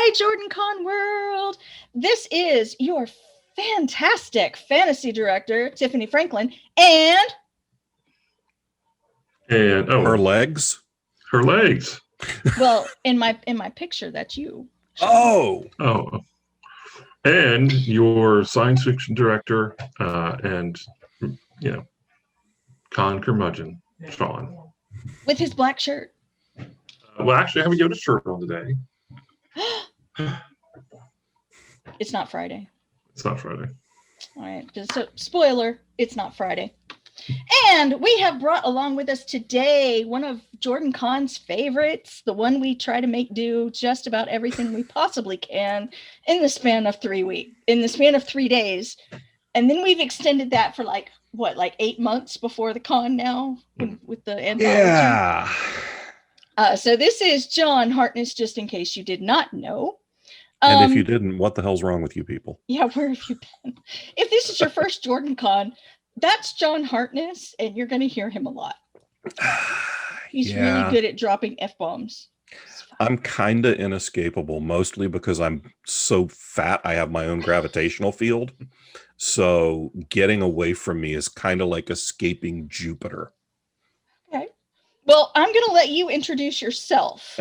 Hi, JordanCon world. This is your fantastic fantasy director, Tiffany Franklin, and her legs. Her legs. Well, in my picture, that's you. Oh. And your science fiction director, and con curmudgeon, Sean. With his black shirt. Well, actually, I have a Yoda shirt on today. It's not Friday. It's not Friday. All right. So, spoiler, it's not Friday. And we have brought along with us today one of JordanCon's favorites, the one we try to make do just about everything we possibly can in the span of 3 days. And then we've extended that for like 8 months before the con now with the anthology. Yeah. So this is John Hartness, just in case you did not know. And if you didn't, what the hell's wrong with you people? Yeah, where have you been? If this is your first JordanCon, that's John Hartness, and you're going to hear him a lot. He's really good at dropping F-bombs. I'm kind of inescapable, mostly because I'm so fat I have my own gravitational field. So getting away from me is kind of like escaping Jupiter. Okay. Well, I'm going to let you introduce yourself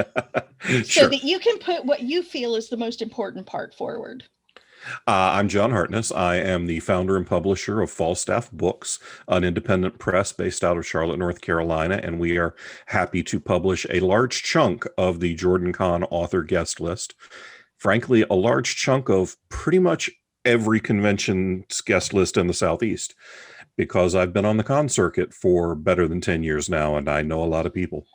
Sure. so that you can put what you feel is the most important part forward. I'm John Hartness. I am the founder and publisher of Falstaff Books, an independent press based out of Charlotte, North Carolina, and we are happy to publish a large chunk of the JordanCon author guest list. Frankly, a large chunk of pretty much every convention's guest list in the Southeast, because I've been on the con circuit for better than 10 years now, and I know a lot of people.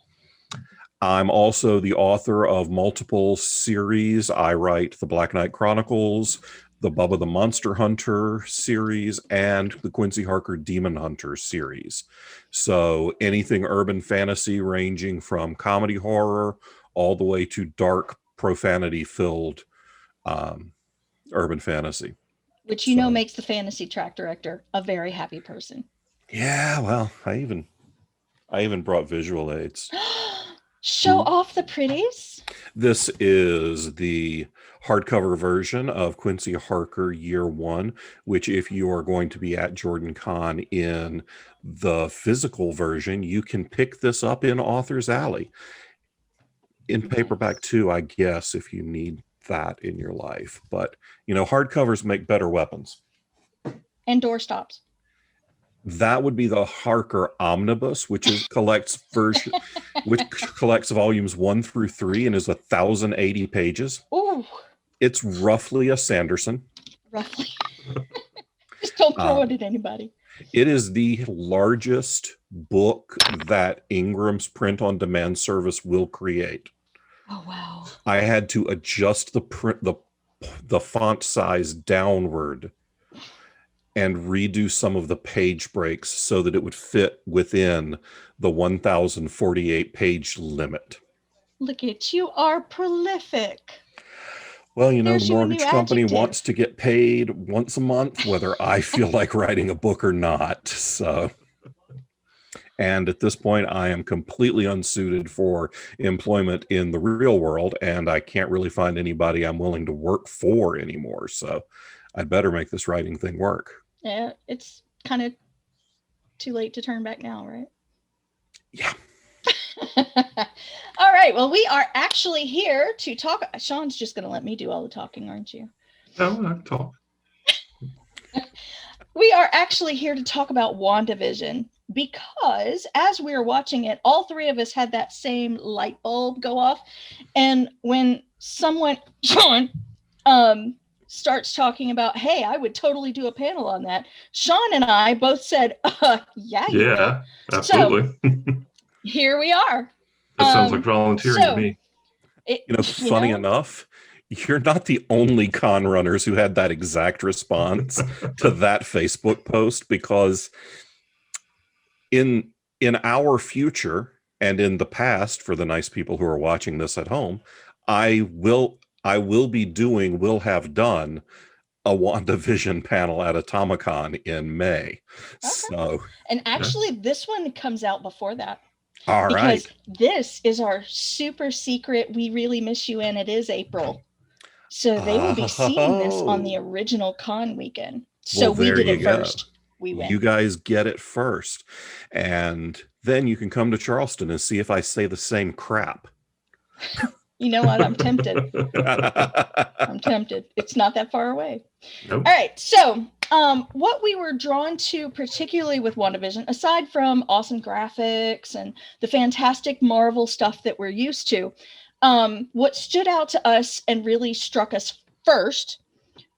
I'm also the author of multiple series. I write the Black Knight Chronicles, the Bubba the Monster Hunter series, and the Quincy Harker Demon Hunter series. So anything urban fantasy, ranging from comedy horror all the way to dark profanity-filled urban fantasy. Which you know makes the fantasy track director a very happy person. Yeah, well, I even brought visual aids. Show off the pretties. This is the hardcover version of Quincy Harker Year One, which if you are going to be at JordanCon in the physical version, you can pick this up in Author's Alley. In paperback too, I guess, if you need that in your life. But, hardcovers make better weapons. And doorstops. That would be the Harker Omnibus, which collects volumes 1 through 3 and is 1,080 pages. Ooh. It's roughly a Sanderson. Roughly. Just don't throw it at anybody. It is the largest book that Ingram's print-on-demand service will create. Oh, wow. I had to adjust the font size downward and redo some of the page breaks so that it would fit within the 1,048 page limit. Look at you, are prolific. Well, the mortgage company wants to get paid once a month, whether I feel like writing a book or not. So, and at this point, I am completely unsuited for employment in the real world, and I can't really find anybody I'm willing to work for anymore. So I'd better make this writing thing work. Yeah, it's kind of too late to turn back now, right? Yeah. All right. Well, we are actually here to talk. Sean's just going to let me do all the talking, aren't you? No, I can talk. We are actually here to talk about Wanda Vision because as we were watching it, all three of us had that same light bulb go off. And when someone, Sean, starts talking about, hey, I would totally do a panel on that, Sean and I both said, yeah, absolutely. So, here we are. That sounds like volunteering to me. Funny enough, you're not the only con runners who had that exact response to that Facebook post, because in our future and in the past, for the nice people who are watching this at home, I will have done a Wanda Vision panel at Atomicon in May. Okay. So, and actually this one comes out before that. All right. Because this is our super secret We Really Miss You In. It is April. So they will be seeing this on the Oh, original con weekend. So well, we there did you it go. first. We You win. guys get it first. And then you can come to Charleston and see if I say the same crap. You know what? I'm tempted. I'm tempted. It's not that far away. Nope. All right. So, what we were drawn to, particularly with WandaVision, aside from awesome graphics and the fantastic Marvel stuff that we're used to, what stood out to us and really struck us first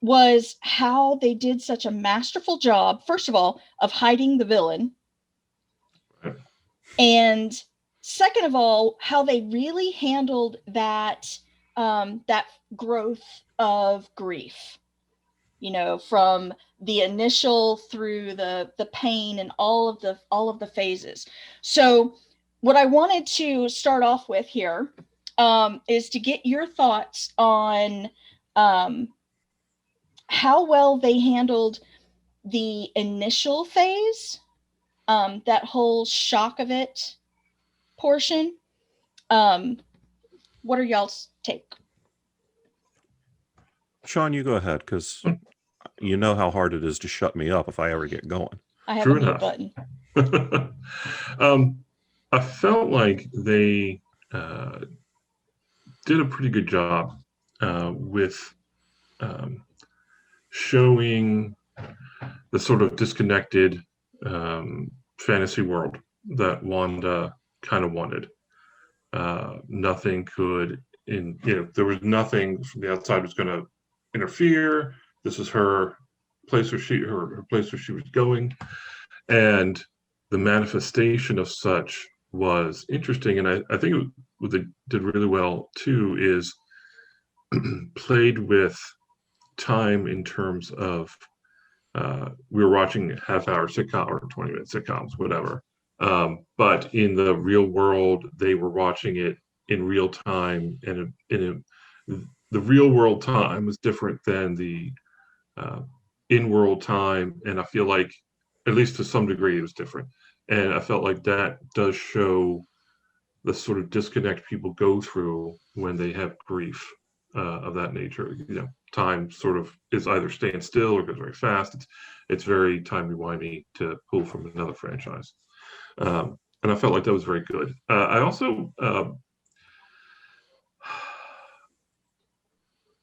was how they did such a masterful job, first of all, of hiding the villain. And second of all, how they really handled that that growth of grief, you know, from the initial through the pain and all of the phases. So what I wanted to start off with here is to get your thoughts on how well they handled the initial phase, that whole shock of it portion. What are y'all's take? Sean, you go ahead, because you know how hard it is to shut me up if I ever get going. I have True a mute enough. button. I felt like they did a pretty good job with showing the sort of disconnected fantasy world that Wanda kind of wanted. Nothing could, there was nothing from the outside was going to interfere. This is her place where her place where she was going, and the manifestation of such was interesting. And I think what they did really well too is played with time in terms of we were watching half-hour sitcom or 20-minute sitcoms, whatever. But in the real world, they were watching it in real time, and the real world time was different than the in-world time. And I feel like, at least to some degree, it was different. And I felt like that does show the sort of disconnect people go through when they have grief of that nature. Time sort of is either staying still or goes very fast. It's very timey-wimey to pull from another franchise. And I felt like that was very good. I also,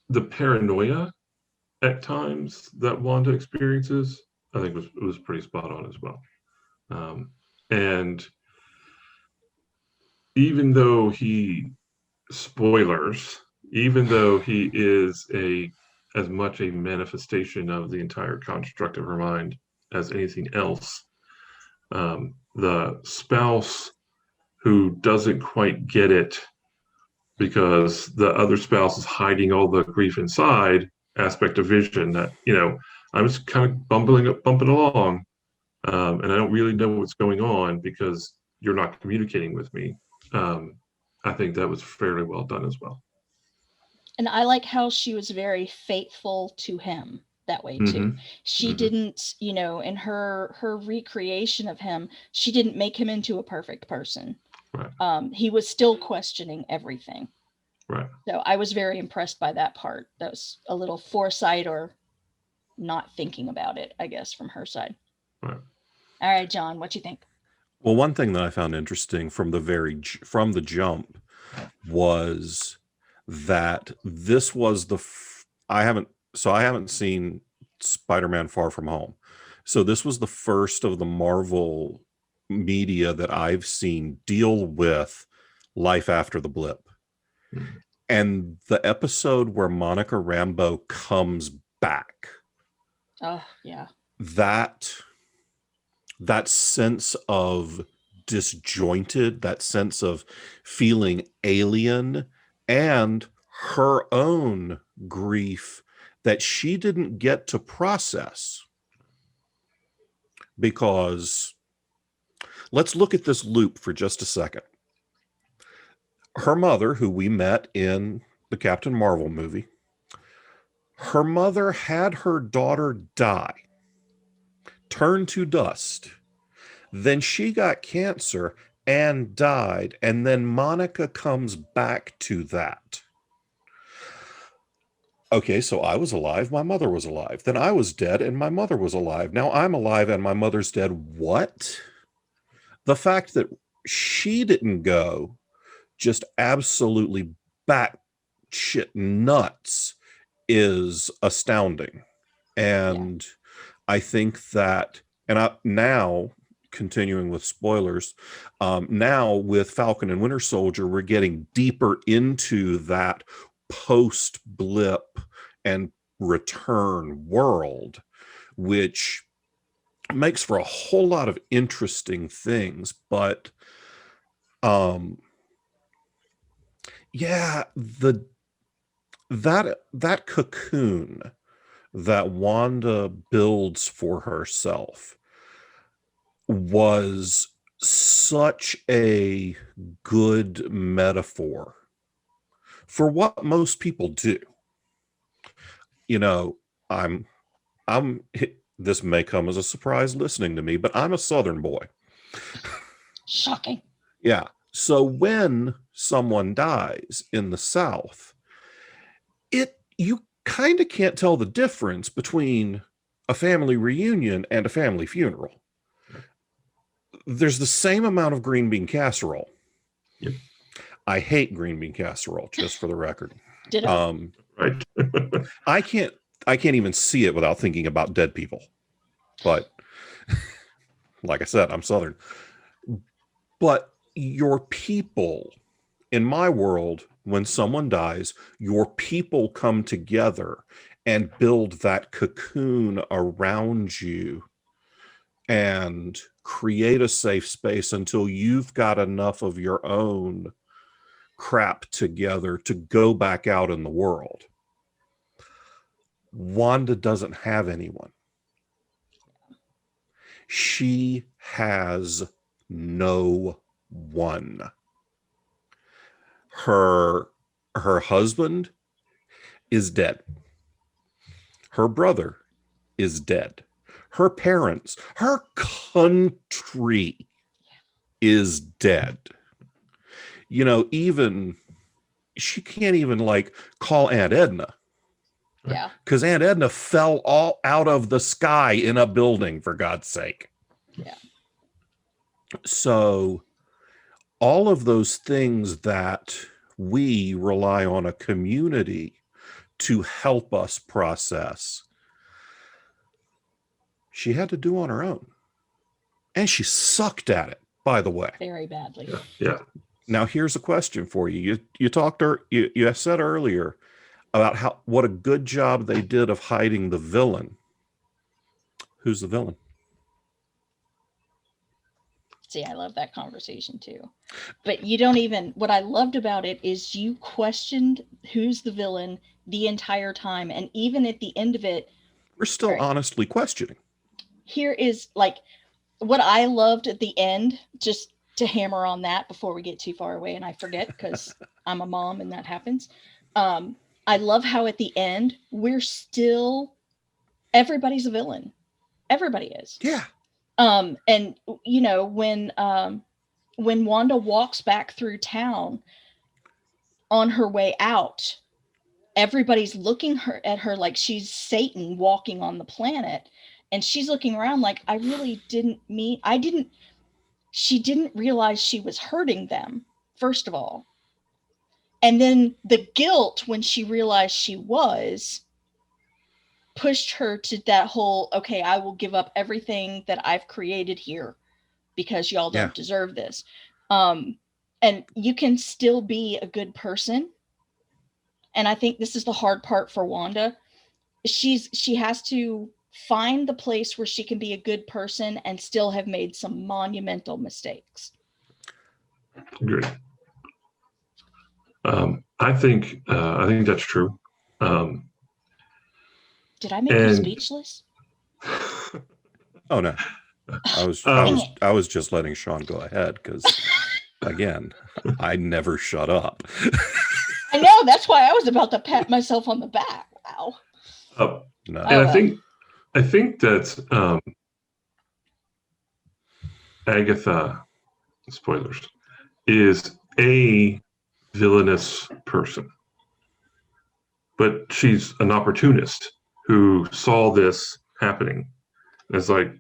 the paranoia at times that Wanda experiences, I think was pretty spot on as well. And even though even though he is as much a manifestation of the entire construct of her mind as anything else, the spouse who doesn't quite get it because the other spouse is hiding all the grief inside aspect of Vision, that I'm just kind of bumping along, and I don't really know what's going on because you're not communicating with me. I think that was fairly well done as well. And I like how she was very faithful to him that way too. Mm-hmm. She didn't, in her recreation of him, she didn't make him into a perfect person. Right. He was still questioning everything. Right. So I was very impressed by that part. That was a little foresight or not thinking about it, I guess, from her side. Right. All right, John, what you think? Well, one thing that I found interesting from the jump was that this was I haven't seen Spider-Man Far From Home. So this was the first of the Marvel media that I've seen deal with life after the blip. Mm-hmm. And the episode where Monica Rambeau comes back. Oh, yeah. That sense of disjointed, that sense of feeling alien, and her own grief that she didn't get to process. Because let's look at this loop for just a second. Her mother, who we met in the Captain Marvel movie, her mother had her daughter die, turn to dust. Then she got cancer and died, and then Monica comes back to that. Okay, so I was alive, my mother was alive. Then I was dead and my mother was alive. Now I'm alive and my mother's dead. What? The fact that she didn't go just absolutely batshit nuts is astounding. And I think that, and now continuing with spoilers, now with Falcon and Winter Soldier, we're getting deeper into that post Blip and return world, which makes for a whole lot of interesting things. But yeah, that cocoon that Wanda builds for herself was such a good metaphor for what most people do. You know, I'm this may come as a surprise listening to me, but I'm a Southern boy. Shocking. Yeah. So when someone dies in the South, you kind of can't tell the difference between a family reunion and a family funeral. There's the same amount of green bean casserole. Yep. I hate green bean casserole, just for the record. Right. I can't even see it without thinking about dead people. But like I said, I'm Southern. But your people, in my world, when someone dies, your people come together and build that cocoon around you and create a safe space until you've got enough of your own crap together to go back out in the world. Wanda doesn't have anyone. She has no one. Her husband is dead. Her brother is dead. Her parents, her country is dead. You know, even she can't even like call Aunt Edna. Yeah. Because Aunt Edna fell all out of the sky in a building, for God's sake. Yeah. So all of those things that we rely on a community to help us process, she had to do on her own. And she sucked at it, by the way. Very badly. Yeah. Now, here's a question for you. You said earlier about what a good job they did of hiding the villain. Who's the villain? See, I love that conversation too. But you don't even, what I loved about it is you questioned who's the villain the entire time. And even at the end of it, We're still honestly questioning. Here is like what I loved at the end, just to hammer on that before we get too far away and I forget because I'm a mom and that happens. I love how at the end, everybody's a villain. Everybody is. Yeah. And you know, when Wanda walks back through town on her way out, everybody's looking at her like she's Satan walking on the planet. And she's looking around like, she didn't realize she was hurting them, first of all. And then the guilt when she realized she was pushed her to that whole, okay, I will give up everything that I've created here because y'all don't deserve this. And you can still be a good person. And I think this is the hard part for Wanda. She has to find the place where she can be a good person and still have made some monumental mistakes. Great. I think that's true. Did I make you speechless? Oh no, I was just letting Sean go ahead because, again, I never shut up. I know, that's why I was about to pat myself on the back. Wow. No. And I think that Agatha, spoilers, is a villainous person, but she's an opportunist who saw this happening. And it's like,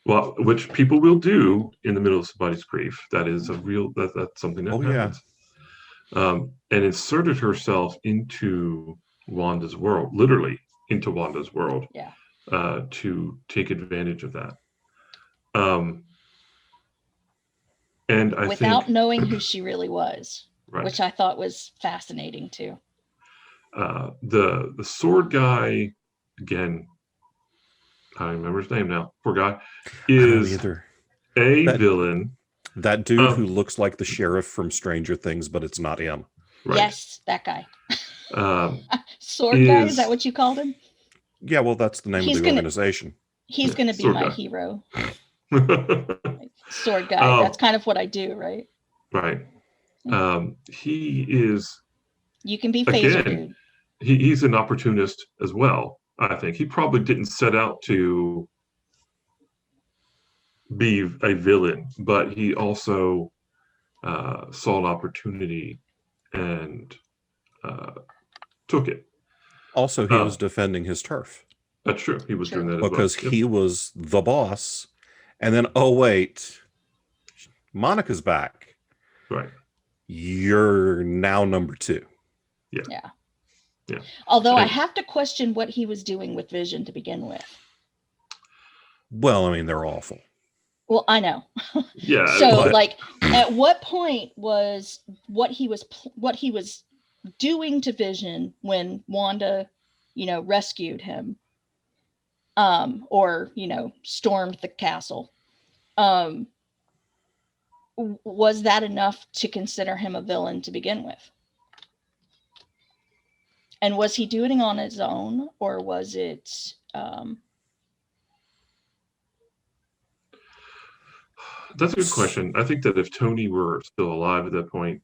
well, which people will do in the middle of somebody's grief. That is a real, that's something that happens. And inserted herself into Wanda's world, literally into Wanda's world, to take advantage of that. And I without think, knowing who she really was, right. which I thought was fascinating too. The sword guy, again, I don't remember his name now. Poor guy is a villain. That dude who looks like the sheriff from Stranger Things, but it's not him. Right. Yes, that guy. Sword guy, is that what you called him? Yeah, well, that's the name of the organization. He's going to be my hero. Sword guy. That's kind of what I do, right? Right. He is. You can be phaser dude. He's an opportunist as well. I think he probably didn't set out to be a villain, but he also saw an opportunity and took it. Also, he was defending his turf. That's true. He was doing that because he was the boss. And then, oh, wait, Monica's back. Right. You're now number 2. Yeah. Although I have to question what he was doing with Vision to begin with. Well, I mean, they're awful. Well, I know. Yeah. So, like, at what point was what he was doing to Vision when Wanda, rescued him, or stormed the castle? Was that enough to consider him a villain to begin with? And was he doing it on his own, or was it? That's a good question. I think that if Tony were still alive at that point,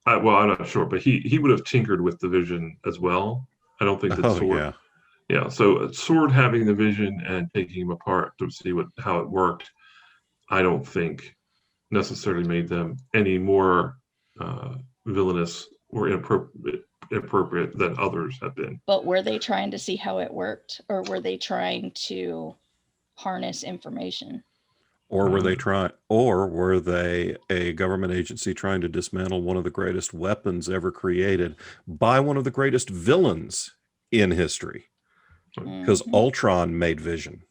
I'm not sure, but he would have tinkered with the Vision as well. I don't think that Sword. Yeah. So Sword having the Vision and taking him apart to see how it worked, I don't think necessarily made them any more villainous or inappropriate than others have been. But were they trying to see how it worked, or were they trying to harness information? Or were they a government agency trying to dismantle one of the greatest weapons ever created by one of the greatest villains in history? Because Ultron made Vision.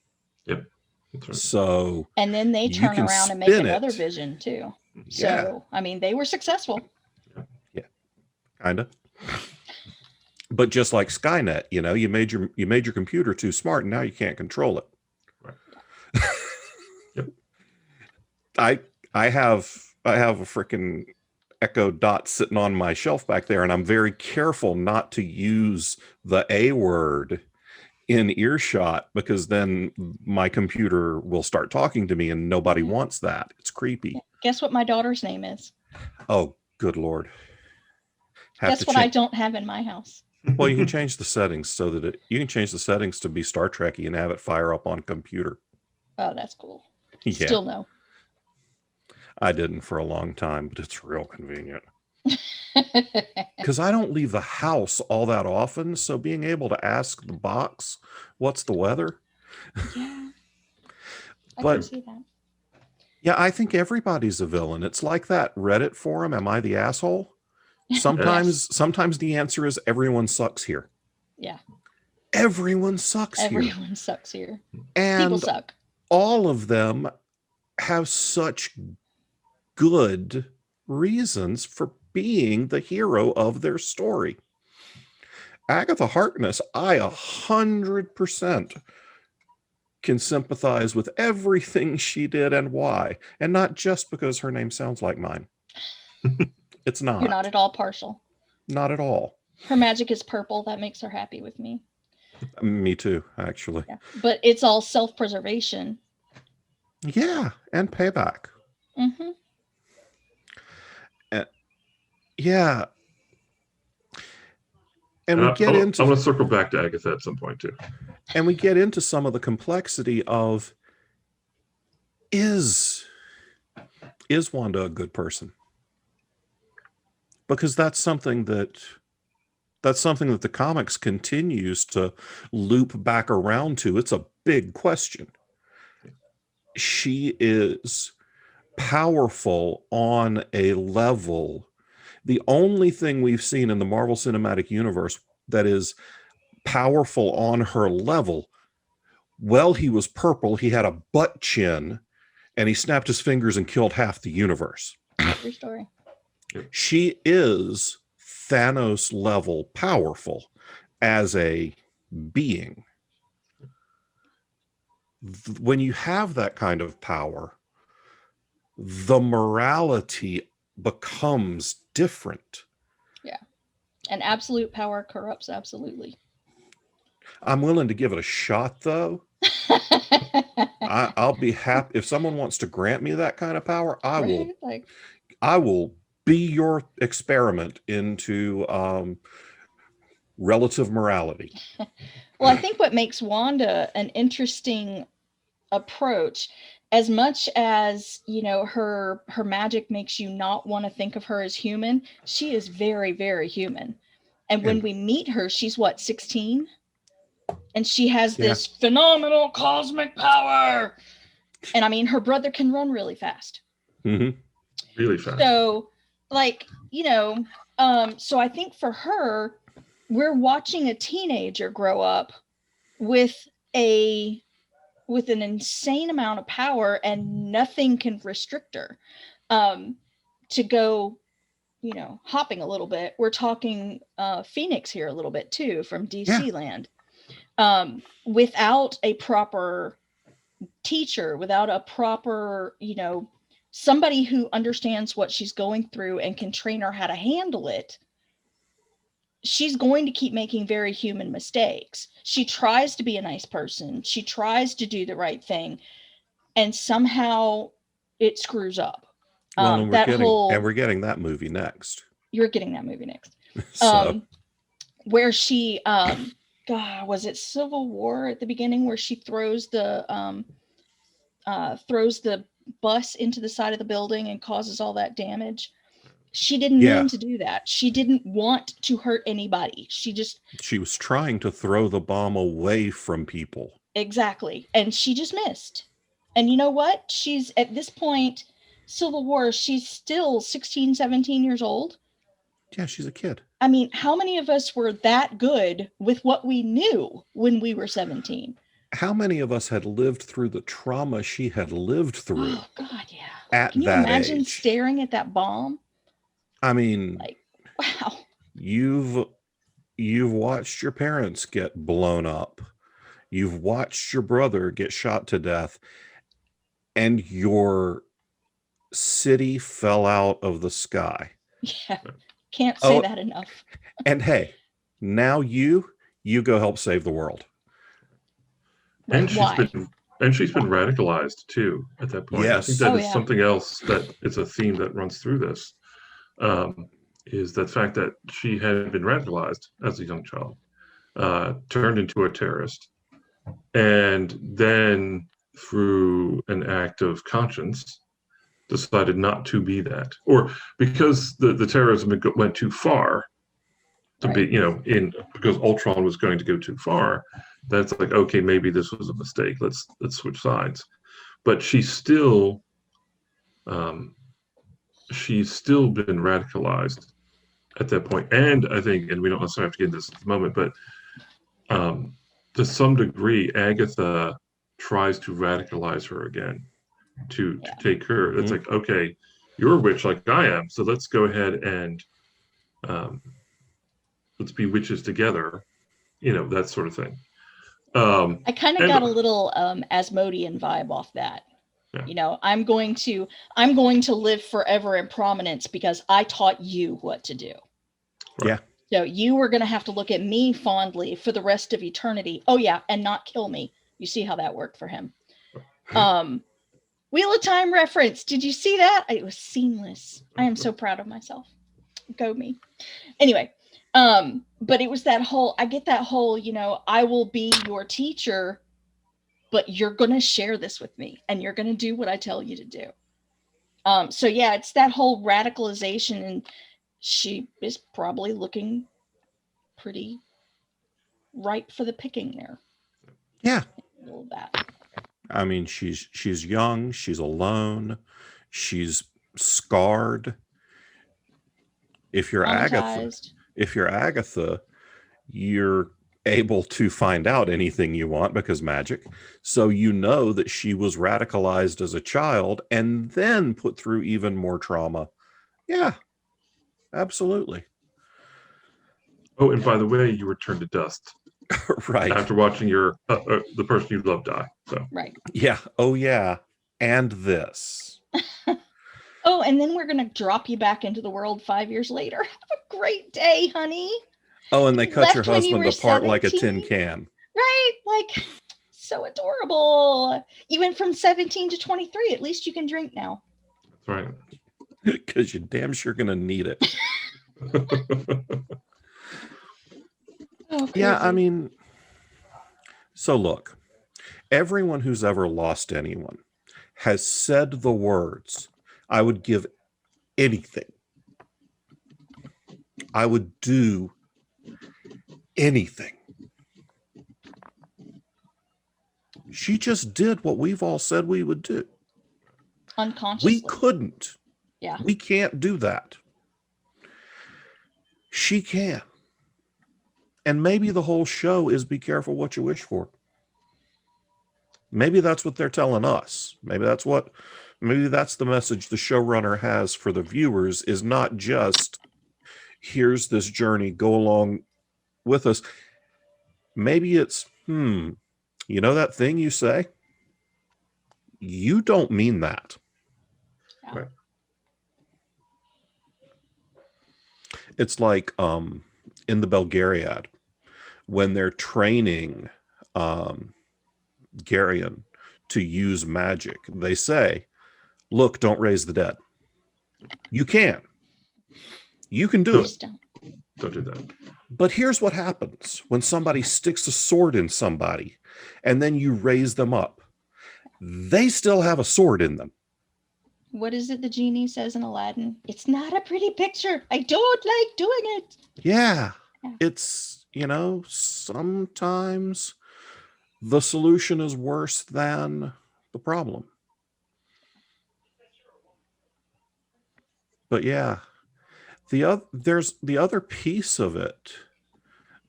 Yep. That's right. So, and then they turn around and make another Vision too. So, I mean, they were successful. Yeah, kind of. But just like Skynet, you made your computer too smart, and now you can't control it. Right. Yep. I have a freaking Echo Dot sitting on my shelf back there, and I'm very careful not to use the A word in earshot, because then my computer will start talking to me, and nobody wants that. It's creepy. Guess what my daughter's name is? Oh, good Lord. Guess what I don't have in my house. Well, you can change the settings so that you can change the settings to be Star Trek-y and have it fire up on computer. Oh, that's cool. Yeah. Still no. I didn't for a long time, but it's real convenient. Because I don't leave the house all that often, so being able to ask the box, what's the weather? Yeah. I But can see that. yeah, I think everybody's a villain. It's like that Reddit forum, am I the asshole? Sometimes the answer is everyone sucks here. Yeah. Everyone sucks here. Everyone sucks here. And people suck. All of them have such good reasons for being the hero of their story. Agatha Harkness, I 100% can sympathize with everything she did and why, and not just because her name sounds like mine. It's not. You're not at all partial. Not at all. Her magic is purple. That makes her happy with me. Me too, actually. Yeah. But it's all self-preservation. Yeah, and payback. Mm-hmm. Yeah. And we get into... I'm going to circle back to Agatha at some point too. And we get into some of the complexity of, is Wanda a good person? Because that's something that That's something that the comics continues to loop back around to. It's a big question. She is powerful on a level. The only thing we've seen in the Marvel Cinematic Universe that is powerful on her level, well, he was purple, he had a butt chin, and he snapped his fingers and killed half the universe. True story. She is Thanos level powerful as a being. When you have that kind of power, the morality becomes different. Yeah. And absolute power corrupts absolutely. I'm willing to give it a shot, though. I'll be happy if someone wants to grant me that kind of power. I will. Like, I will be your experiment into relative morality. well, I think what makes Wanda an interesting approach, as much as, you know, her magic makes you not want to think of her as human, she is very, very human. And when we meet her, she's what, 16? And she has this phenomenal cosmic power. And I mean, her brother can run really fast. Mm-hmm. Really fast. So, like, you know, so I think for her, we're watching a teenager grow up with an insane amount of power, and nothing can restrict her. To go, you know, hopping a little bit, we're talking Phoenix here a little bit too, from DC land. Without a proper teacher, without a proper, you know, somebody who understands what she's going through and can train her how to handle it, she's going to keep making very human mistakes. She tries to be a nice person. She tries to do the right thing, and somehow it screws up. Well, and we're getting that movie next. You're getting that movie next. So. Where she, God, was it Civil War at the beginning, where she throws the bus into the side of the building and causes all that damage? She didn't mean to do that. She didn't want to hurt anybody. She was trying to throw the bomb away from people. Exactly. And she just missed. And you know what? She's at this point, Civil War, she's still 16, 17 years old. Yeah, she's a kid. I mean, how many of us were that good with what we knew when we were 17? How many of us had lived through the trauma she had lived through? Oh, God, yeah. Can you that imagine age? Staring at that bomb? I mean, like, wow. You've watched your parents get blown up. You've watched your brother get shot to death, and your city fell out of the sky. Yeah, can't say that enough. And hey, now you go help save the world. And she's been radicalized too at that point. Yes. I think that is something else that it's a theme that runs through this. Is the fact that she had been radicalized as a young child, turned into a terrorist, and then through an act of conscience decided not to be that, or because the terrorism went too far to be, you know, because Ultron was going to go too far. That's like, okay, maybe this was a mistake. Let's switch sides. But she's still been radicalized at that point. And I think, and we don't necessarily have to get into this at the moment, but to some degree, Agatha tries to radicalize her again to take her. It's like, okay, you're a witch like I am, so let's go ahead and let's be witches together, you know, that sort of thing. I kind of got a little Asmodean vibe off that. Yeah. You know, I'm going to live forever in prominence because I taught you what to do. Yeah. So you were going to have to look at me fondly for the rest of eternity. Oh yeah, and not kill me. You see how that worked for him. Wheel of Time reference. Did you see that? It was seamless. I am so proud of myself. Go me. Anyway, but it was that whole, I get that whole, you know, I will be your teacher, but you're going to share this with me and you're going to do what I tell you to do. So yeah, it's that whole radicalization, and she is probably looking pretty ripe for the picking there. Yeah. A little that. I mean, she's young, she's alone, she's scarred. If you're Traumatized. Agatha, you're able to find out anything you want because magic. So you know that she was radicalized as a child and then put through even more trauma. Yeah, absolutely. Oh, and by the way, you were turned to dust Right. after watching your the person you love die. So Right. Yeah. Oh, yeah. And this. Oh, and then we're going to drop you back into the world 5 years later. Have a great day, honey. Oh, and they cut your Left when you husband were apart like a tin 17. can. Right? Like, so adorable. You went from 17 to 23. At least you can drink now. that's right. Because you're damn sure going to need it. Oh, Yeah, I crazy. mean, so look, everyone who's ever lost anyone has said the words, I would give anything. I would do anything. She just did what we've all said we would do. Unconsciously. We couldn't. Yeah. We can't do that. She can. And maybe the whole show is be careful what you wish for. Maybe that's what they're telling us. Maybe that's the message the showrunner has for the viewers, is not just here's this journey, go along with us. Maybe it's, you know that thing you say? You don't mean that. Yeah. Right. It's like in the Belgariad, when they're training Garion to use magic, they say, look, don't raise the dead. You can. You can do it. Just don't. Don't do that. But here's what happens when somebody sticks a sword in somebody and then you raise them up. They still have a sword in them. What is it the genie says in Aladdin? It's not a pretty picture. I don't like doing it. Yeah. Yeah. It's, sometimes the solution is worse than the problem. But yeah, there's the other piece of it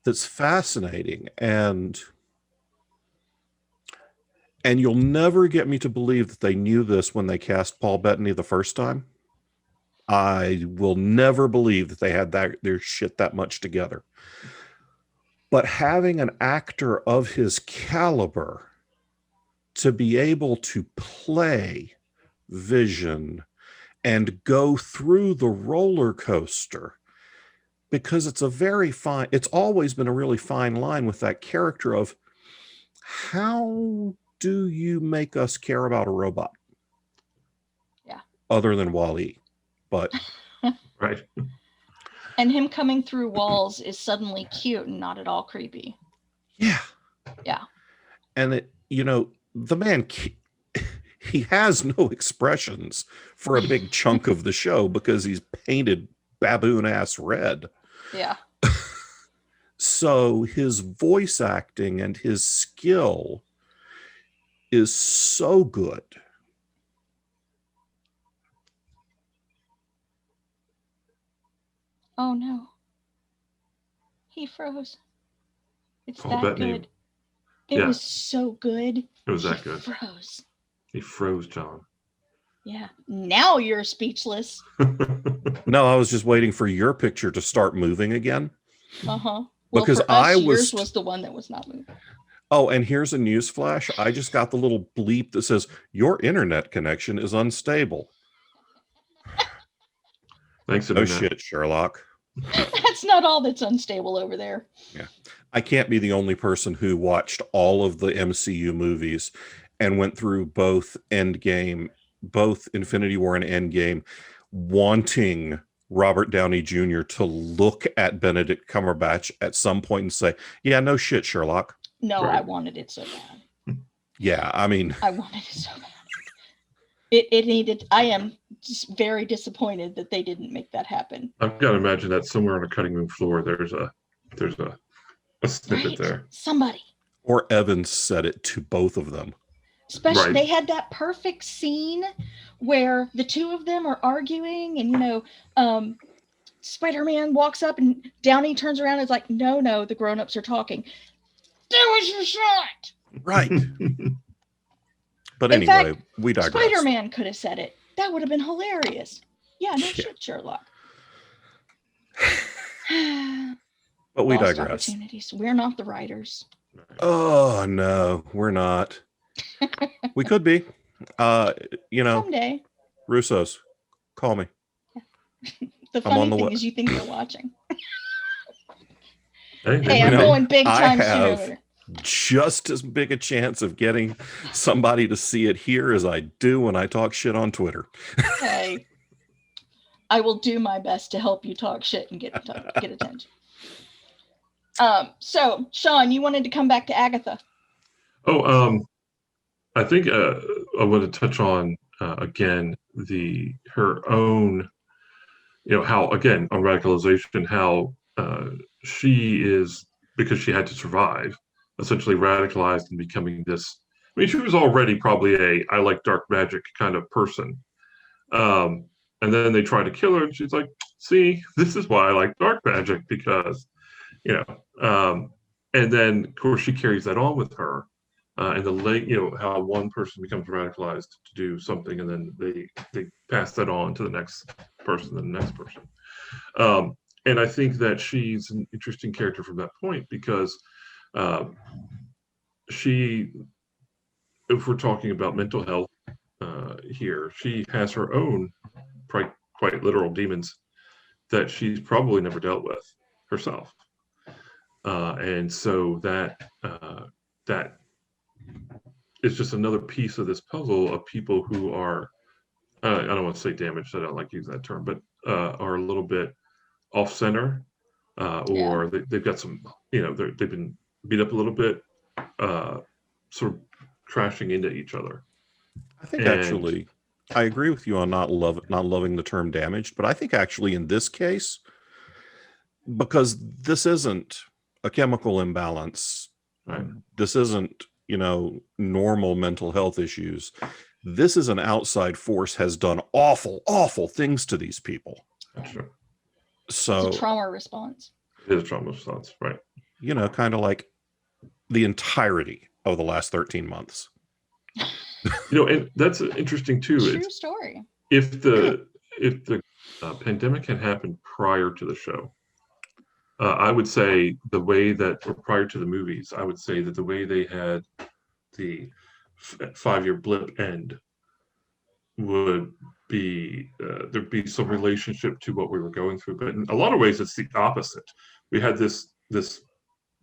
that's fascinating, and you'll never get me to believe that they knew this when they cast Paul Bettany the first time. I will never believe that they had their shit that much together. But having an actor of his caliber to be able to play Vision and go through the roller coaster, because it's always been a really fine line with that character of how do you make us care about a robot? Yeah. Other than Wall-E, but Right. And him coming through walls is suddenly cute and not at all creepy. yeah. Yeah. And the man, he has no expressions for a big chunk of the show because he's painted baboon ass red. Yeah. So his voice acting and his skill is so good. Oh no. He froze. It's Paul that Bettany. good. It Yeah. was so good. It was that He good. froze. He froze, John. Yeah. Now you're speechless. No, I was just waiting for your picture to start moving again. Uh-huh. Well, Because for us, yours yours was the one that was not moving. Oh, and here's a news flash. I just got the little bleep that says your internet connection is unstable. Thanks, No Internet. shit, Sherlock. That's not all that's unstable over there. I can't be the only person who watched all of the MCU movies and went through both Infinity War and Endgame, wanting Robert Downey Jr. to look at Benedict Cumberbatch at some point and say, yeah, no shit, Sherlock. No, Right. I wanted it so bad. Yeah, I mean, I wanted it so bad. It needed. I am just very disappointed that they didn't make that happen. I've got to imagine that somewhere on a cutting room floor, there's a there's a snippet Right? there. Somebody. Or Evans said it to both of them. Especially, Right. they had that perfect scene where the two of them are arguing, and Spider-Man walks up and Downey turns around and is like, no, the grown-ups are talking. That was your shot. Right. But In anyway, fact, we digress. Spider-Man could have said it. That would have been hilarious. Yeah, no shit, Sherlock. But we Lost digress. Opportunities. We're not the writers. Oh, no, we're not. We could be. Someday. Russo's, call me. The funny thing is you think they're watching. Hey, I'm going big time I sooner or have later. just as big a chance of getting somebody to see it here as I do when I talk shit on Twitter. Hey, I will do my best to help you talk shit and get attention. So, Sean, you wanted to come back to Agatha. I think I want to touch on again her own, how again on radicalization, how she is, because she had to survive, essentially radicalized and becoming this. I mean, she was already probably I like dark magic kind of person, and then they try to kill her, and she's like, "See, this is why I like dark magic, because." And then of course she carries that on with her, and the late, how one person becomes radicalized to do something, and then they pass that on to the next person, and the next person. And I think that she's an interesting character from that point, because she, if we're talking about mental health here, she has her own quite literal demons that she's probably never dealt with herself. And so that is just another piece of this puzzle of people who are, I don't want to say damaged, I don't like to use that term, but are a little bit off center, or they've got some, they've been beat up a little bit, sort of crashing into each other. I think actually, I agree with you on not loving the term damaged, but I think actually in this case, because this isn't a chemical imbalance, Right. This isn't, normal mental health issues. This is an outside force has done awful, awful things to these people. That's true. So it's a trauma response. It is a trauma response, right? Kind of like the entirety of the last 13 months. And that's interesting too. True story. If the pandemic had happened prior to the show, I would say the way that, or prior to the movies, I would say that the way they had the 5-year blip end would be, there'd be some relationship to what we were going through. But in a lot of ways, it's the opposite. We had this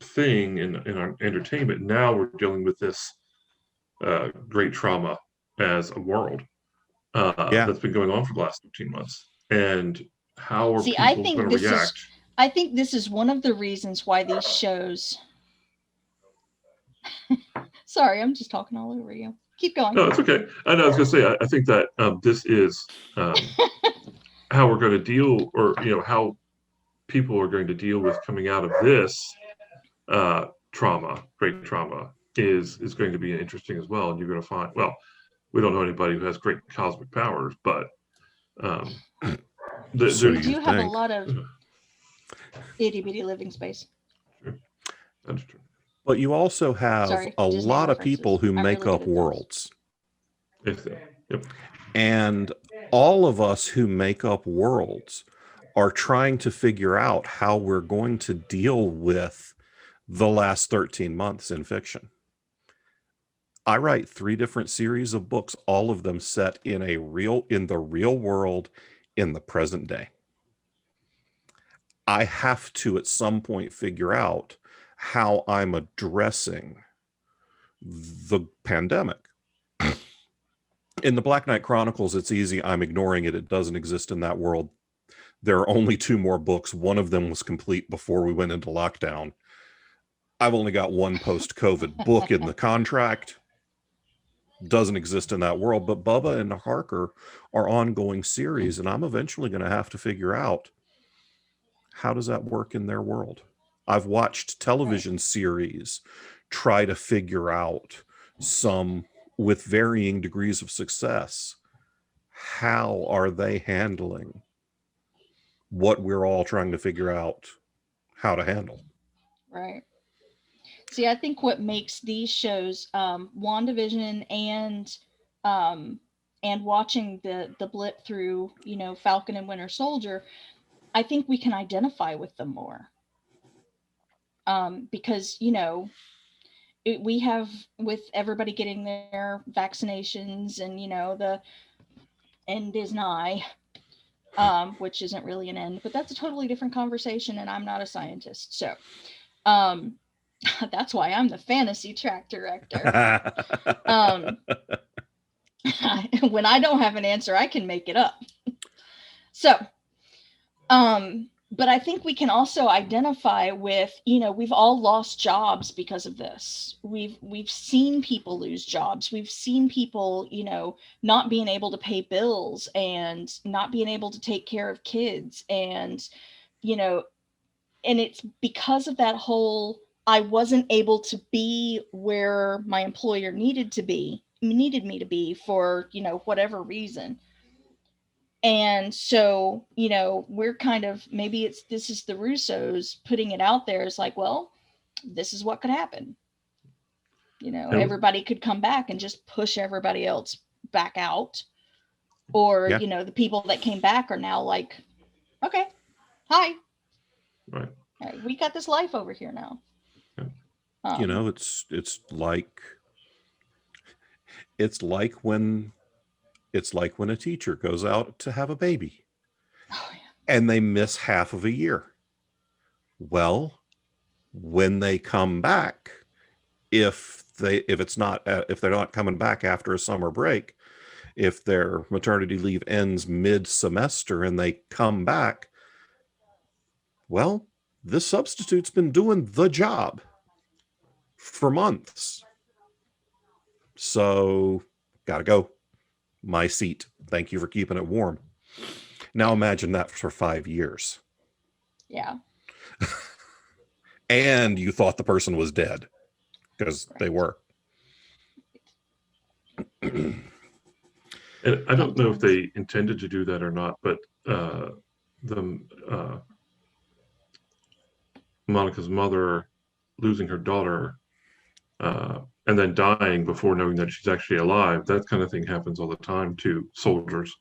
thing in our entertainment. Now we're dealing with this great trauma as a world that's been going on for the last 15 months. And how are people going to react? I think this is one of the reasons why these shows. Sorry, I'm just talking all over you. Keep going. No, it's okay. I know. I was going to say, I think that this is how we're going to deal, or how people are going to deal with coming out of this trauma, great trauma, is going to be interesting as well. And you're going to find, well, we don't know anybody who has great cosmic powers, but we do have a lot of itty bitty living space. Sure. That's true. But you also have a lot of people who make up worlds. Yep. And all of us who make up worlds are trying to figure out how we're going to deal with the last 13 months in fiction. I write 3 different series of books, all of them set in the real world in the present day. I have to at some point figure out how I'm addressing the pandemic. In the Black Knight Chronicles, it's easy. I'm ignoring it. It doesn't exist in that world. There are only 2 more books. One of them was complete before we went into lockdown. I've only got 1 post-COVID book in the contract. Doesn't exist in that world. But Bubba and Harker are ongoing series, and I'm eventually going to have to figure out, how does that work in their world? I've watched television series try to figure out, some with varying degrees of success, how are they handling what we're all trying to figure out how to handle. Right. See, I think what makes these shows, WandaVision and watching the blip through, Falcon and Winter Soldier, I think we can identify with them more. Because, we have, with everybody getting their vaccinations and, the end is nigh, which isn't really an end, but that's a totally different conversation, and I'm not a scientist. So that's why I'm the fantasy track director. When I don't have an answer, I can make it up. So, but I think we can also identify with, we've all lost jobs because of this. We've seen people lose jobs. We've seen people, not being able to pay bills and not being able to take care of kids. And, and it's because of that whole, I wasn't able to be where my employer needed me to be for, whatever reason. And so, we're kind of, maybe this is the Russos putting it out there. It's like, well, this is what could happen. Everybody could come back and just push everybody else back out. Or, the people that came back are now like, okay, hi. Right. We got this life over here now. Yeah. It's like when a teacher goes out to have a baby and they miss half of a year. Well, when they come back, if they're not coming back after a summer break, if their maternity leave ends mid-semester and they come back, well, this substitute's been doing the job for months. So, gotta go. My seat. Thank you for keeping it warm. Now imagine that for 5 years. Yeah. And you thought the person was dead, because they were. And I don't know if they intended to do that or not, but Monica's mother losing her daughter and then dying before knowing that she's actually alive, that kind of thing happens all the time to soldiers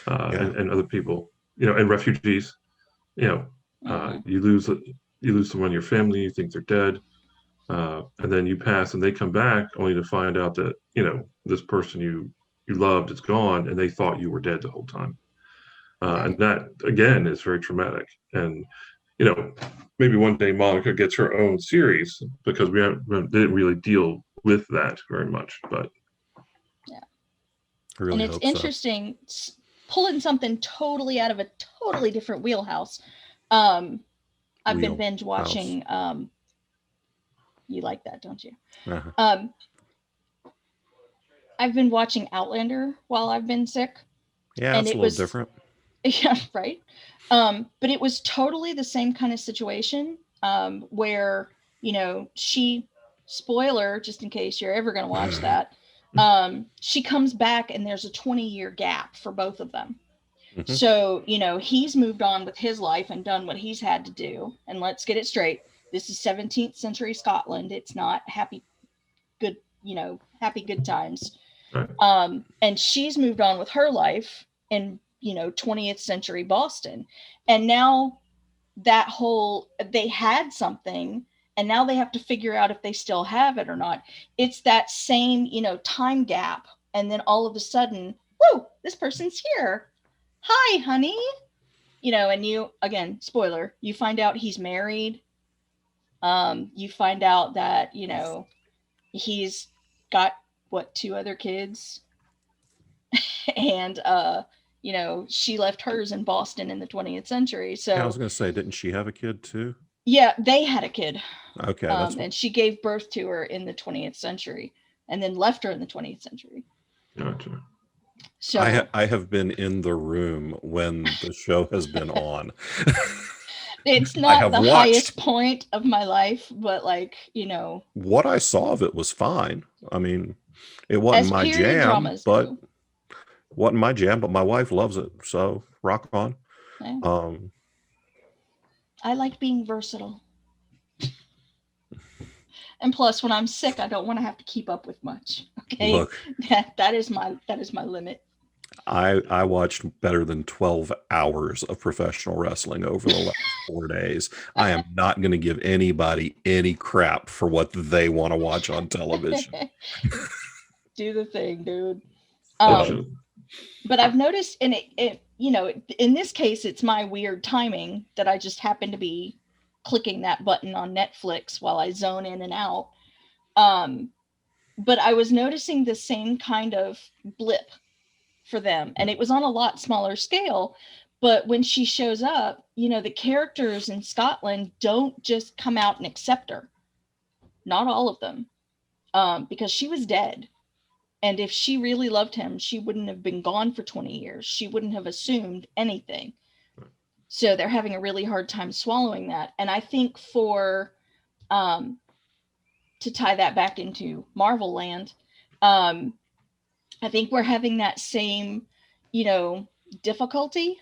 and other people, and refugees. You lose someone in your family, you think they're dead, and then you pass and they come back only to find out that this person you loved is gone, and they thought you were dead the whole time. And that again is very traumatic. And maybe one day Monica gets her own series, because we didn't really deal with that very much. But I really and it's hope interesting, pulling something totally out of a totally different wheelhouse. I've been binge watching. You like that, don't you? Uh-huh. I've been watching Outlander while I've been sick. Yeah, it's a little different. Yeah, right. But it was totally the same kind of situation where, she, spoiler, just in case you're ever going to watch that, she comes back and there's a 20-year gap for both of them. Mm-hmm. So, he's moved on with his life and done what he's had to do. And let's get it straight. This is 17th century Scotland. It's not happy good times. Right. And she's moved on with her life in 20th century Boston. And now they had something, and now they have to figure out if they still have it or not. It's that same, time gap. And then all of a sudden, whoa, this person's here. Hi, honey. And you, again, spoiler, you find out he's married. You find out that, he's got 2 other kids. And, she left hers in Boston in the 20th century. So I was going to say, didn't she have a kid too? Yeah, they had a kid. Okay. And she gave birth to her in the 20th century and then left her in the 20th century. Gotcha. So I have been in the room when the show has been on. It's I not have the watched. highest point of my life, but like, What I saw of it was fine. I mean, it wasn't as my period jam, dramas but go. wasn't my jam, but my wife loves it. So rock on. Yeah. Um, I like being versatile. And plus, when I'm sick, I don't want to have to keep up with much. Okay, look, that is my limit. I watched better than 12 hours of professional wrestling over the last 4 days. I am not going to give anybody any crap for what they want to watch on television. Do the thing, dude. Fortunately. But I've noticed, and in this case, it's my weird timing that I just happen to be clicking that button on Netflix while I zone in and out. But I was noticing the same kind of blip for them, and it was on a lot smaller scale. But when she shows up, the characters in Scotland don't just come out and accept her. Not all of them, because she was dead. And if she really loved him, she wouldn't have been gone for 20 years. She wouldn't have assumed anything. So they're having a really hard time swallowing that. And I think to tie that back into Marvel land, I think we're having that same, difficulty.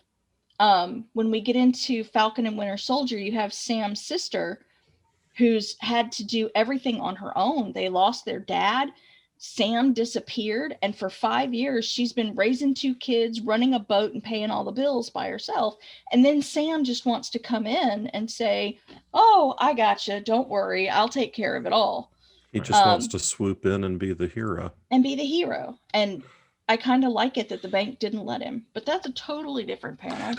When we get into Falcon and Winter Soldier, you have Sam's sister who's had to do everything on her own. They lost their dad. Sam disappeared. And for 5 years, she's been raising 2 kids, running a boat, and paying all the bills by herself. And then Sam just wants to come in and say, "Oh, I gotcha. Don't worry. I'll take care of it all." He just wants to swoop in and be the hero. And I kind of like it that the bank didn't let him, but that's a totally different panel.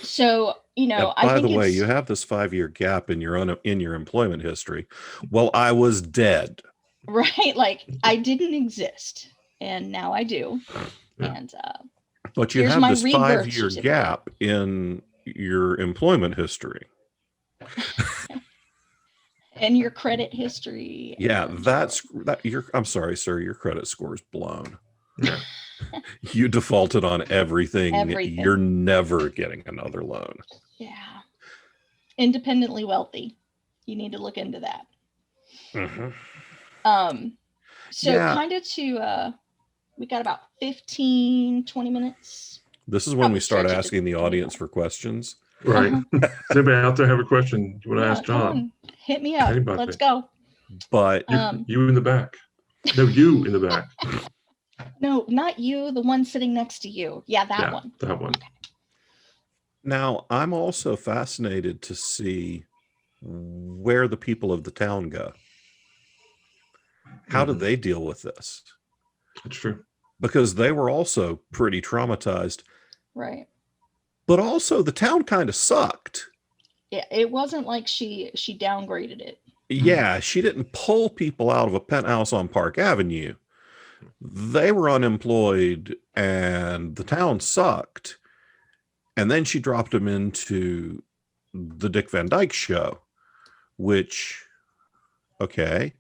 So, by the way, you have this 5-year gap in your employment history. Well, I was dead. Right? Like, I didn't exist, and now I do. Yeah. And but you have this 5-year gap in your employment history. And your credit history. Yeah, I'm sorry, sir, your credit score is blown. Yeah. You defaulted on everything. Everything. You're never getting another loan. Yeah. Independently wealthy. You need to look into that. Mm-hmm. So kind of we got about 15, 20 minutes. This is when we start asking the audience for questions. Right. Does anybody out there have a question you want to ask John? Hit me up. Anybody. Let's go. But you in the back. No, you in the back. No, not you, the one sitting next to you. Yeah, that one. That one. Okay. Now, I'm also fascinated to see where the people of the town go. How do they deal with this? It's true. Because they were also pretty traumatized. Right. But also the town kind of sucked. Yeah, it wasn't like she downgraded it. Yeah, she didn't pull people out of a penthouse on Park Avenue. They were unemployed and the town sucked. And then she dropped them into the Dick Van Dyke Show, which, okay,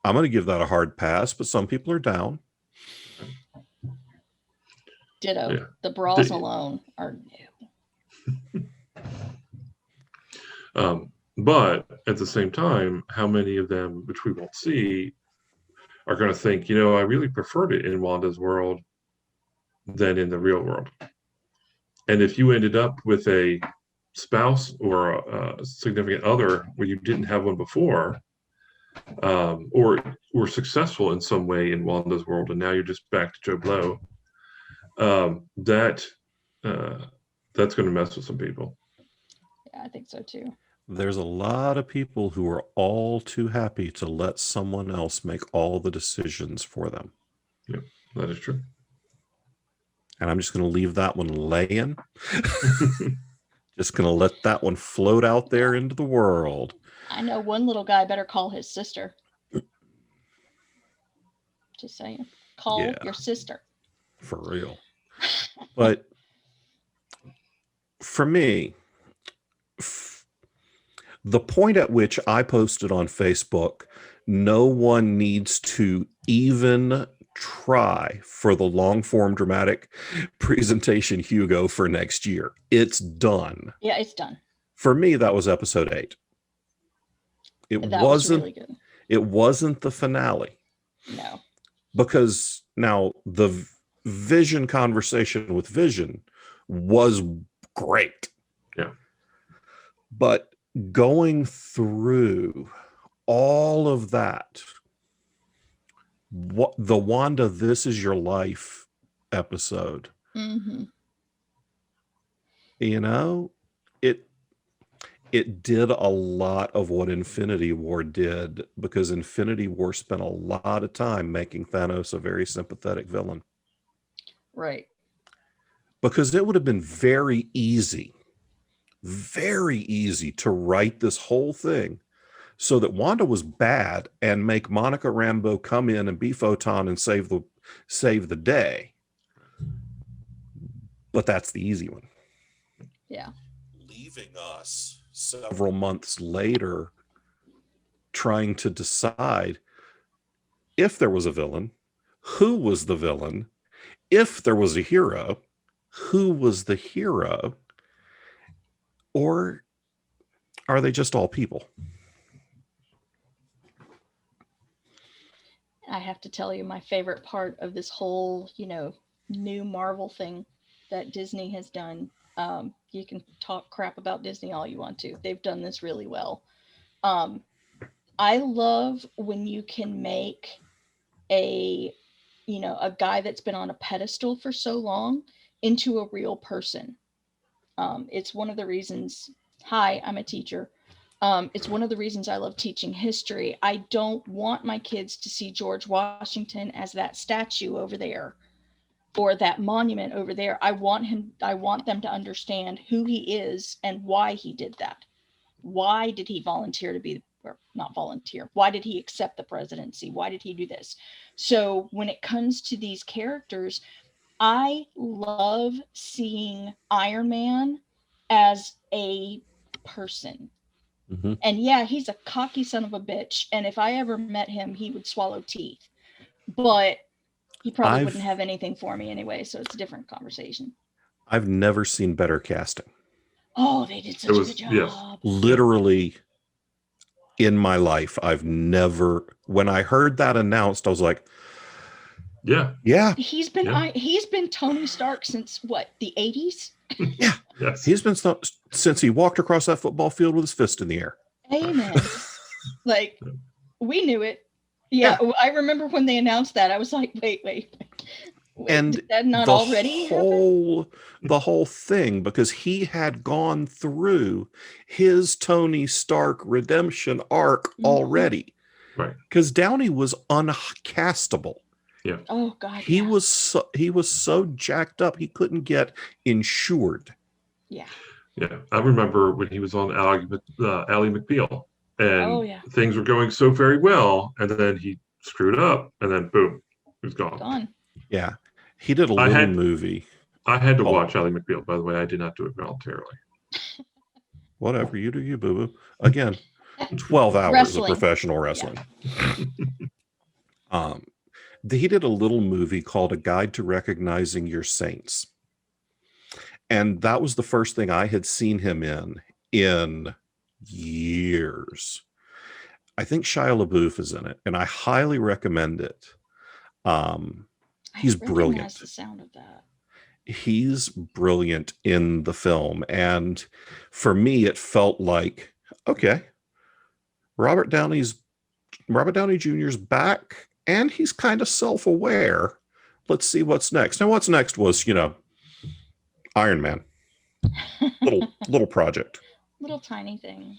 I'm going to give that a hard pass, but some people are down. Ditto. Yeah. The bras alone are new. But at the same time, how many of them, which we won't see, are going to think, I really preferred it in Wanda's world than in the real world. And if you ended up with a spouse or a significant other where you didn't have one before, or were successful in some way in Wanda's world, and now you're just back to Joe Blow, that's going to mess with some people. Yeah, I think so too. There's a lot of people who are all too happy to let someone else make all the decisions for them. Yeah, that is true. And I'm just going to leave that one laying. Just going to let that one float out there into the world. I know one little guy better call his sister. Just saying. Call your sister. For real. But for me, the point at which I posted on Facebook, no one needs to even try for the long form dramatic presentation Hugo for next year. It's done. Yeah, it's done. For me, that was episode 8. That was really good. It wasn't the finale. No. Because now the Vision conversation with Vision was great. Yeah. But going through all of that, what the Wanda This Is Your Life episode, you know, it did a lot of what Infinity War did, because Infinity War spent a lot of time making Thanos a very sympathetic villain. Right. Because it would have been very easy to write this whole thing so that Wanda was bad and make Monica Rambeau come in and be Photon and save the day. But that's the easy one. Yeah. Leaving us several months later trying to decide if there was a villain, who was the villain, if there was a hero, who was the hero, or are they just all people? I have to tell you, my favorite part of this whole, new Marvel thing that Disney has done. You can talk crap about Disney all you want to. They've done this really well. I love when you can make a guy that's been on a pedestal for so long into a real person. It's one of the reasons, hi, I'm a teacher. It's one of the reasons I love teaching history. I don't want my kids to see George Washington as that statue over there or that monument over there. I want them to understand who he is and why he did that. Why did he volunteer to be, or not volunteer? Why did he accept the presidency? Why did he do this? So when it comes to these characters, I love seeing Iron Man as a person. Mm-hmm. And yeah, he's a cocky son of a bitch. And if I ever met him, he would swallow teeth. But he probably wouldn't have anything for me anyway, so it's a different conversation. I've never seen better casting. Oh, they did such a good job. Yes. Literally, in my life, when I heard that announced, I was like, yeah. He's been Tony Stark since what, the 80s? Yeah. Yes. He's been since he walked across that football field with his fist in the air. Amen. Like, we knew it. Yeah, I remember when they announced that, I was like, wait, and did that not already happen? The whole thing, because he had gone through his Tony Stark redemption arc already. Right. Because Downey was uncastable. Yeah. Oh God. He was so jacked up he couldn't get insured. Yeah. Yeah. I remember when he was on Ally McBeal. And things were going so very well, and then he screwed up, and then boom, he was gone. Yeah, he did a little movie. I had to watch Ally McBeal, by the way. I did not do it voluntarily. Whatever, you do you, boo-boo. Again, 12 hours of professional wrestling. Yeah. He did a little movie called A Guide to Recognizing Your Saints. And that was the first thing I had seen him in years. I think Shia LaBeouf is in it, and I highly recommend it. He's brilliant. The sound of that. He's brilliant in the film, and for me, it felt like, okay, Robert Downey Jr.'s back, and he's kind of self-aware. Let's see what's next. Now, what's next was, Iron Man, little project. Little tiny thing.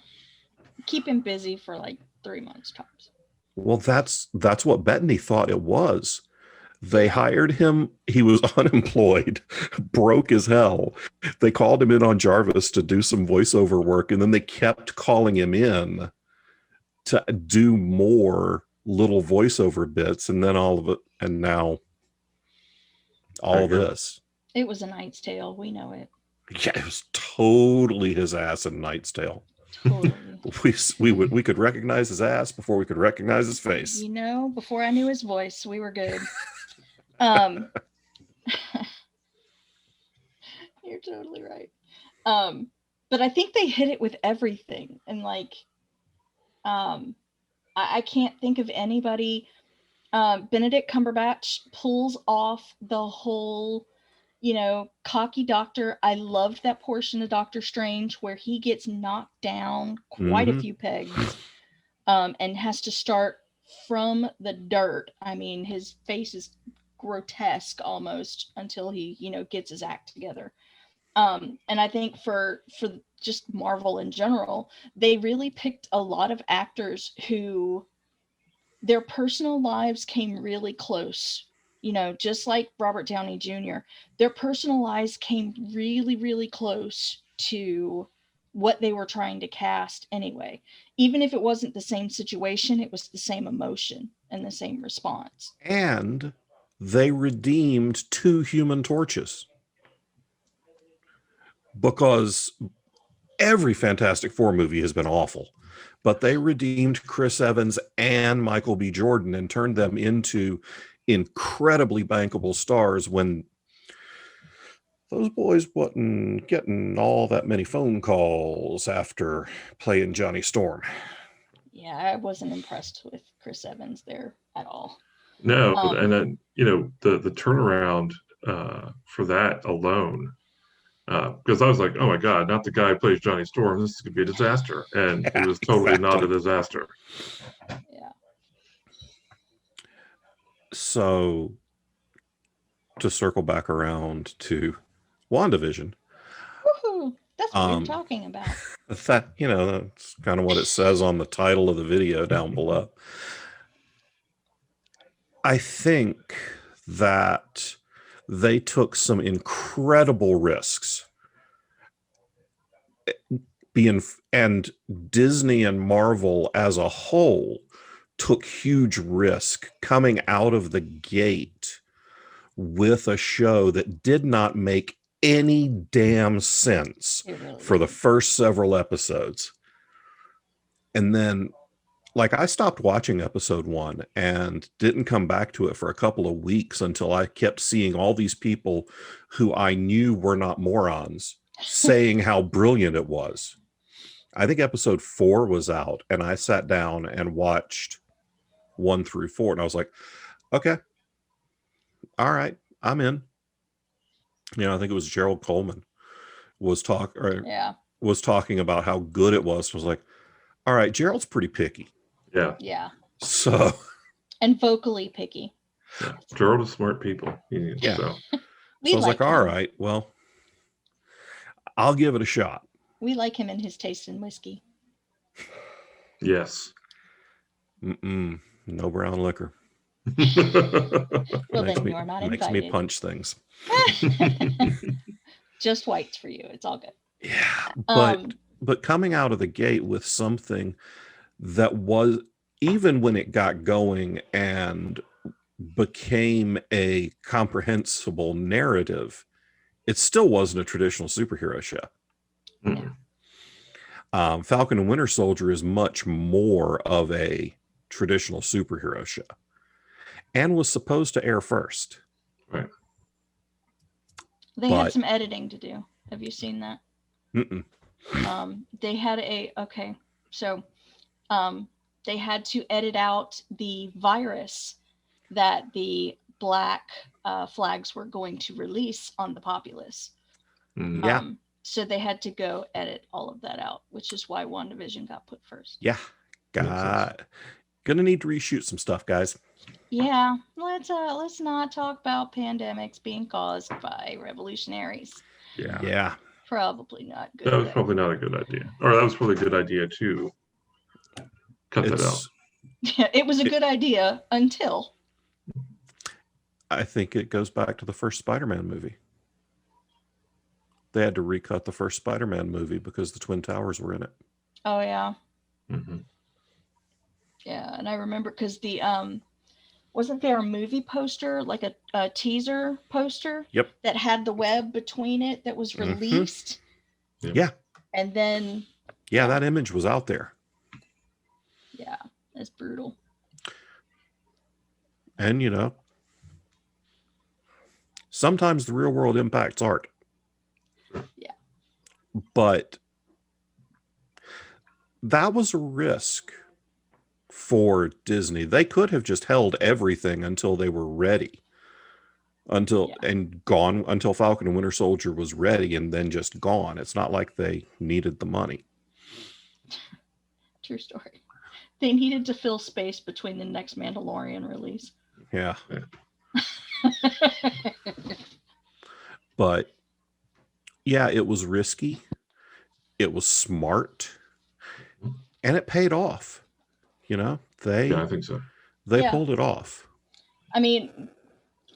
Keep him busy for like 3 months tops. Well, that's what Bettany thought it was. They hired him. He was unemployed, broke as hell. They called him in on Jarvis to do some voiceover work, and then they kept calling him in to do more little voiceover bits, and then all of it, and now all this. It was A Knight's Tale. We know it. Yeah, it was totally his ass in Knight's Tale. Totally. We could recognize his ass before we could recognize his face. Before I knew his voice, we were good. Um, you're totally right. But I think they hit it with everything, and like, I can't think of anybody. Benedict Cumberbatch pulls off the whole, cocky doctor. I loved that portion of Doctor Strange where he gets knocked down quite a few pegs, and has to start from the dirt. I mean, his face is grotesque almost until he, gets his act together. And I think for just Marvel in general, they really picked a lot of actors who their personal lives came really close. Just like Robert Downey Jr., their personal lives came really, really close to what they were trying to cast anyway. Even if it wasn't the same situation, it was the same emotion and the same response. And they redeemed 2 Human Torches. Because every Fantastic Four movie has been awful, but they redeemed Chris Evans and Michael B. Jordan and turned them into incredibly bankable stars when those boys wasn't getting all that many phone calls after playing Johnny Storm. Yeah, I wasn't impressed with Chris Evans there at all. No, and then the turnaround for that alone, because I was like, oh my god, not the guy who plays Johnny Storm. This could be a disaster, and it was totally not a disaster. Yeah. So, to circle back around to WandaVision. Woohoo! That's what we're talking about. That's kind of what it says on the title of the video down below. I think that they took some incredible risks. And Disney and Marvel as a whole took huge risk coming out of the gate with a show that did not make any damn sense for the first several episodes. And then, like, I stopped watching episode 1 and didn't come back to it for a couple of weeks until I kept seeing all these people who I knew were not morons saying how brilliant it was. I think episode 4 was out, and I sat down and watched 1 through 4, and I was like, okay, all right, I'm in. I think it was Gerald Coleman was talking about how good it was. I was like, all right, Gerald's pretty picky. Yeah. So. And vocally picky. Yeah. Gerald is smart people. Yeah. So I was like, all right, well, I'll give it a shot. We like him and his taste in whiskey. Yes. No brown liquor. Well, then you're not invited. Makes me punch things. Just whites for you. It's all good. Yeah, but coming out of the gate with something that was, even when it got going and became a comprehensible narrative, it still wasn't a traditional superhero show. Mm-hmm. Falcon and Winter Soldier is much more of a traditional superhero show and was supposed to air first. Right. They had some editing to do. Have you seen that? They had they had to edit out the virus that the black flags were going to release on the populace. Mm-hmm. So they had to go edit all of that out, which is why WandaVision got put first. Yeah. Gonna need to reshoot some stuff, guys. Yeah, let's not talk about pandemics being caused by revolutionaries. Yeah. Probably not good. That was probably not a good idea. Or that was probably a good idea to cut that out. Yeah, it was a good idea until. I think it goes back to the first Spider-Man movie. They had to recut the first Spider-Man movie because the Twin Towers were in it. Oh, yeah. Mm-hmm. Yeah, and I remember because the wasn't there a movie poster, like a teaser poster? Yep. That had the web between it that was released. Mm-hmm. Yeah. And then. Yeah, that image was out there. Yeah, that's brutal. And Sometimes the real world impacts art. Yeah. But that was a risk for Disney. They could have just held everything until they were ready. And gone until Falcon and Winter Soldier was ready and then just gone. It's not like they needed the money. True story. They needed to fill space between the next Mandalorian release. Yeah. But yeah, it was risky. It was smart. And it paid off. You know, I think so. They pulled it off. I mean,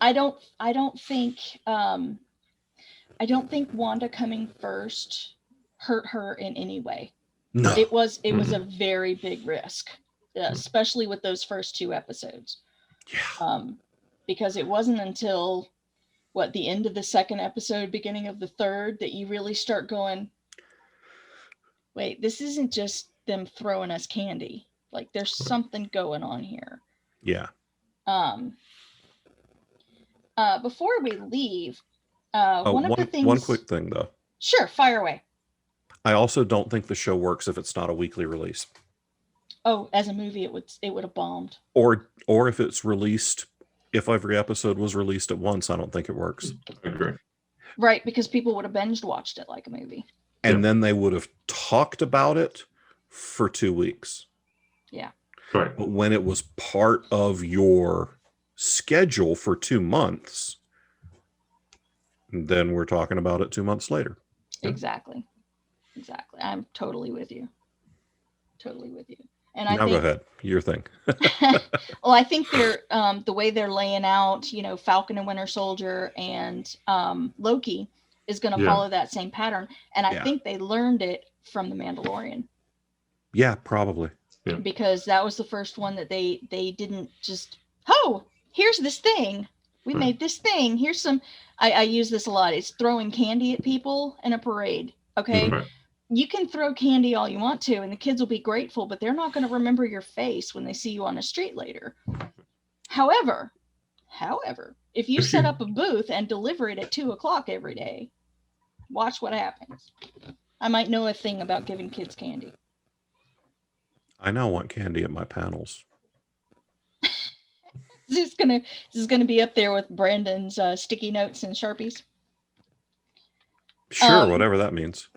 I don't think Wanda coming first hurt her in any way. No. It was a very big risk, especially with those first 2 episodes. Yeah. Because it wasn't until the end of the 2nd episode, beginning of the 3rd, that you really start going, wait, this isn't just them throwing us candy. Like, there's something going on here. Yeah. Before we leave, one of the things. One quick thing, though. Sure, fire away. I also don't think the show works if it's not a weekly release. Oh, as a movie, it would have bombed. Or if it's released, if every episode was released at once, I don't think it works. I agree. Right, because people would have binged watched it like a movie. And then they would have talked about it for 2 weeks. Yeah. Right. But when it was part of your schedule for 2 months, then we're talking about it 2 months later. Exactly. I'm totally with you. And Now go ahead. Your thing. Well, I think they're the way they're laying out, Falcon and Winter Soldier and Loki is going to follow that same pattern. And I think they learned it from The Mandalorian. Yeah, probably. Yeah. Because that was the first one that they didn't just, here's this thing. We made this thing. Here's some, I use this a lot. It's throwing candy at people in a parade. Okay. Right. You can throw candy all you want to, and the kids will be grateful, but they're not going to remember your face when they see you on the street later. However, if you set up a booth and deliver it at 2:00 every day, watch what happens. I might know a thing about giving kids candy. I now want candy at my panels. This is gonna be up there with Brandon's sticky notes and Sharpies. Sure, whatever that means.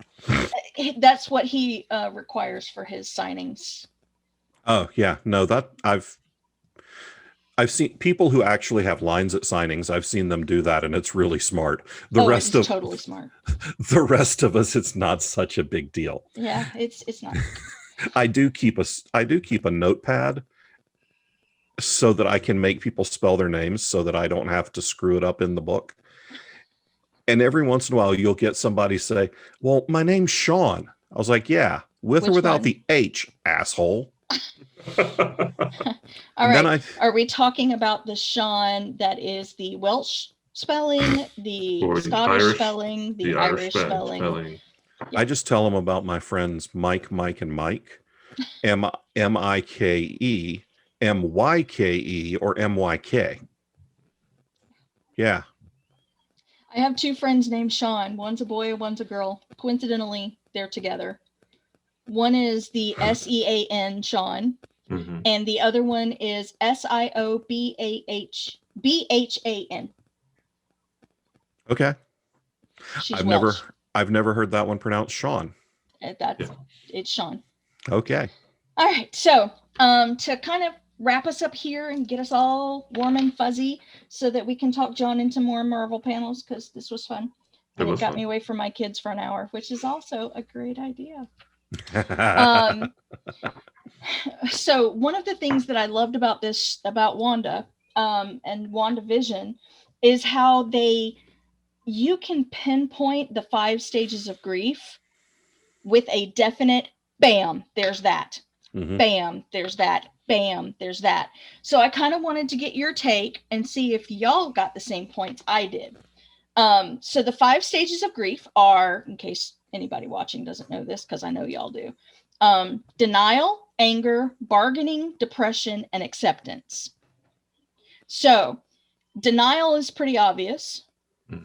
That's what he requires for his signings. Oh yeah, no, that I've seen people who actually have lines at signings. I've seen them do that, and it's really smart. It's totally smart. The rest of us, it's not such a big deal. Yeah, it's not. I do keep a notepad so that I can make people spell their names so that I don't have to screw it up in the book. And every once in a while, you'll get somebody say, "Well, my name's Sean." I was like, "Yeah, with or without the H, asshole." All right. Are we talking about the Sean that is the Welsh spelling, the Scottish spelling, the Irish spelling? I just tell them about my friends Mike, and Mike, Mike, Myke, or Myk. Yeah. I have 2 friends named Sean. One's a boy, one's a girl. Coincidentally, they're together. One is the SEAN, Sean, and the other one is SIOBAHBHAN. Okay. She's Welsh. I've never heard that one pronounced Sean. It's Sean. Okay. All right. So to kind of wrap us up here and get us all warm and fuzzy so that we can talk John into more Marvel panels, because this was fun. And it got me away from my kids for an hour, which is also a great idea. So one of the things that I loved about Wanda and Wanda Vision is how you can pinpoint the 5 stages of grief with a definite bam, there's that. Bam, there's that. Bam, there's that. So I kind of wanted to get your take and see if y'all got the same points I did. So the 5 stages of grief are, in case anybody watching doesn't know this, because I know y'all do, denial, anger, bargaining, depression, and acceptance. So denial is pretty obvious.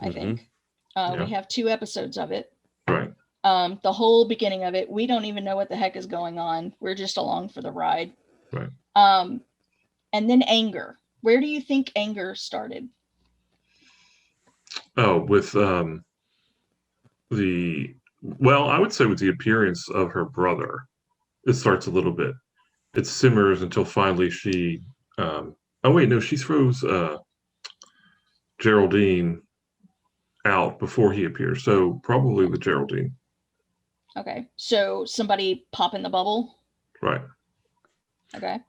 I think. Yeah. We have 2 episodes of it. Right. The whole beginning of it, we don't even know what the heck is going on. We're just along for the ride. Right. And then anger. Where do you think anger started? Oh, with I would say with the appearance of her brother, it starts a little bit. It simmers until finally she. She throws Geraldine out before he appears. So probably with Geraldine. Okay, so somebody pop in the bubble. Right. Okay.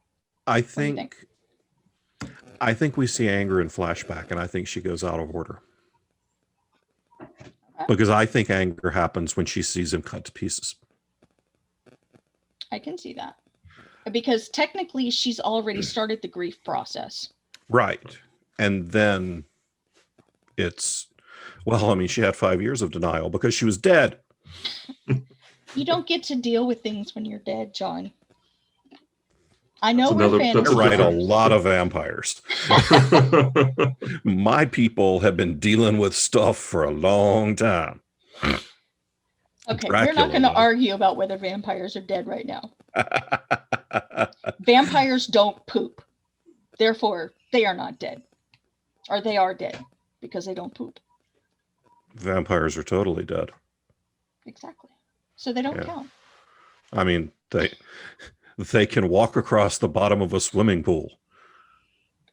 I What do you think we see anger in flashback, and I think she goes out of order. Okay. Because I think anger happens when she sees him cut to pieces. I can see that. Because technically she's already started the grief process. Right. And then it's, she had 5 years of denial because she was dead. You don't get to deal with things when you're dead, John. I know That's we're another- I write a fantasy. lot of vampires. My people have been dealing with stuff for a long time. Okay, we're Dracula, not going to though. argue about whether vampires are dead right now. Vampires don't poop. Therefore, they are not dead. Or they are dead because they don't poop. Vampires are totally dead. Exactly. So they don't Yeah. count. I mean, they can walk across the bottom of a swimming pool.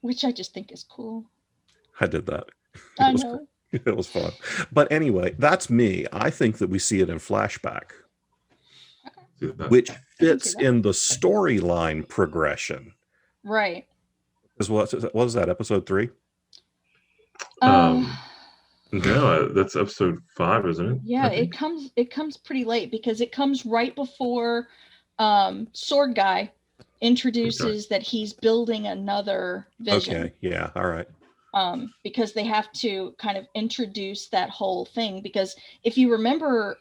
Which I just think is cool. I did that. I was know. It was fun. But anyway, that's me. I think that we see it in flashback, which fits that. in the storyline progression. Right. Is what was that, episode 3? No, that's episode 5, isn't it? Yeah, it comes pretty late because it comes right before Sword Guy introduces that he's building another vision. Okay, yeah, all right. Because they have to kind of introduce that whole thing. Because if you remember,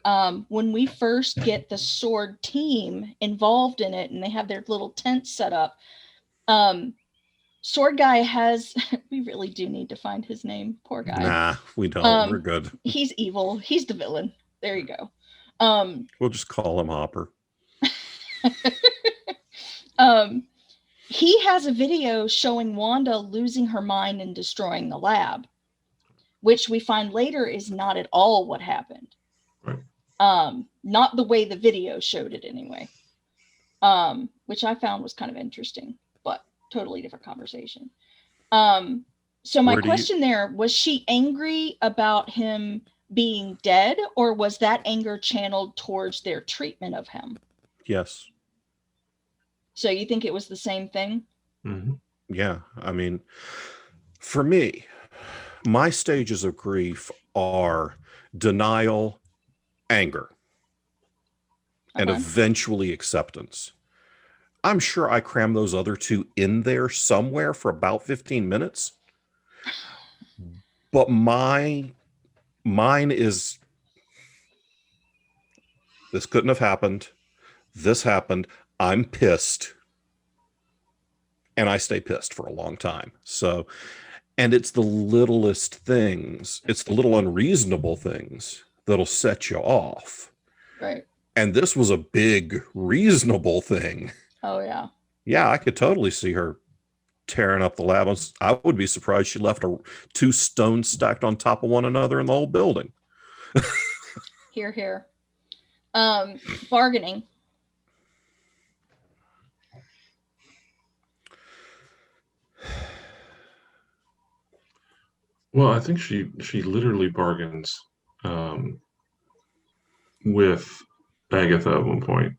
when we first get the Sword team involved in it and they have their little tent set up, Sword Guy has, we really do need to find his name. Poor guy. Nah, we don't. We're good. He's evil. He's the villain. There you go. We'll just call him Hopper. He has a video showing Wanda losing her mind and destroying the lab, which we find later is not at all what happened. Right. Not the way the video showed it anyway, which I found was kind of interesting, but totally different conversation. So my question there, was she angry about him being dead, or was that anger channeled towards their treatment of him? Yes. So you think it was the same thing? Mm-hmm. Yeah. I mean, for me, my stages of grief are denial, anger, and eventually acceptance. I'm sure I crammed those other 2 in there somewhere for about 15 minutes. But mine is, this couldn't have happened. This happened. I'm pissed. And I stay pissed for a long time. So, and it's the littlest things. It's the little unreasonable things that'll set you off. Right. And this was a big, reasonable thing. Oh, yeah. Yeah, I could totally see her tearing up the lab. I would be surprised she left 2 stones stacked on top of one another in the whole building. Here, here. Bargaining. Well, I think she literally bargains with Agatha at one point.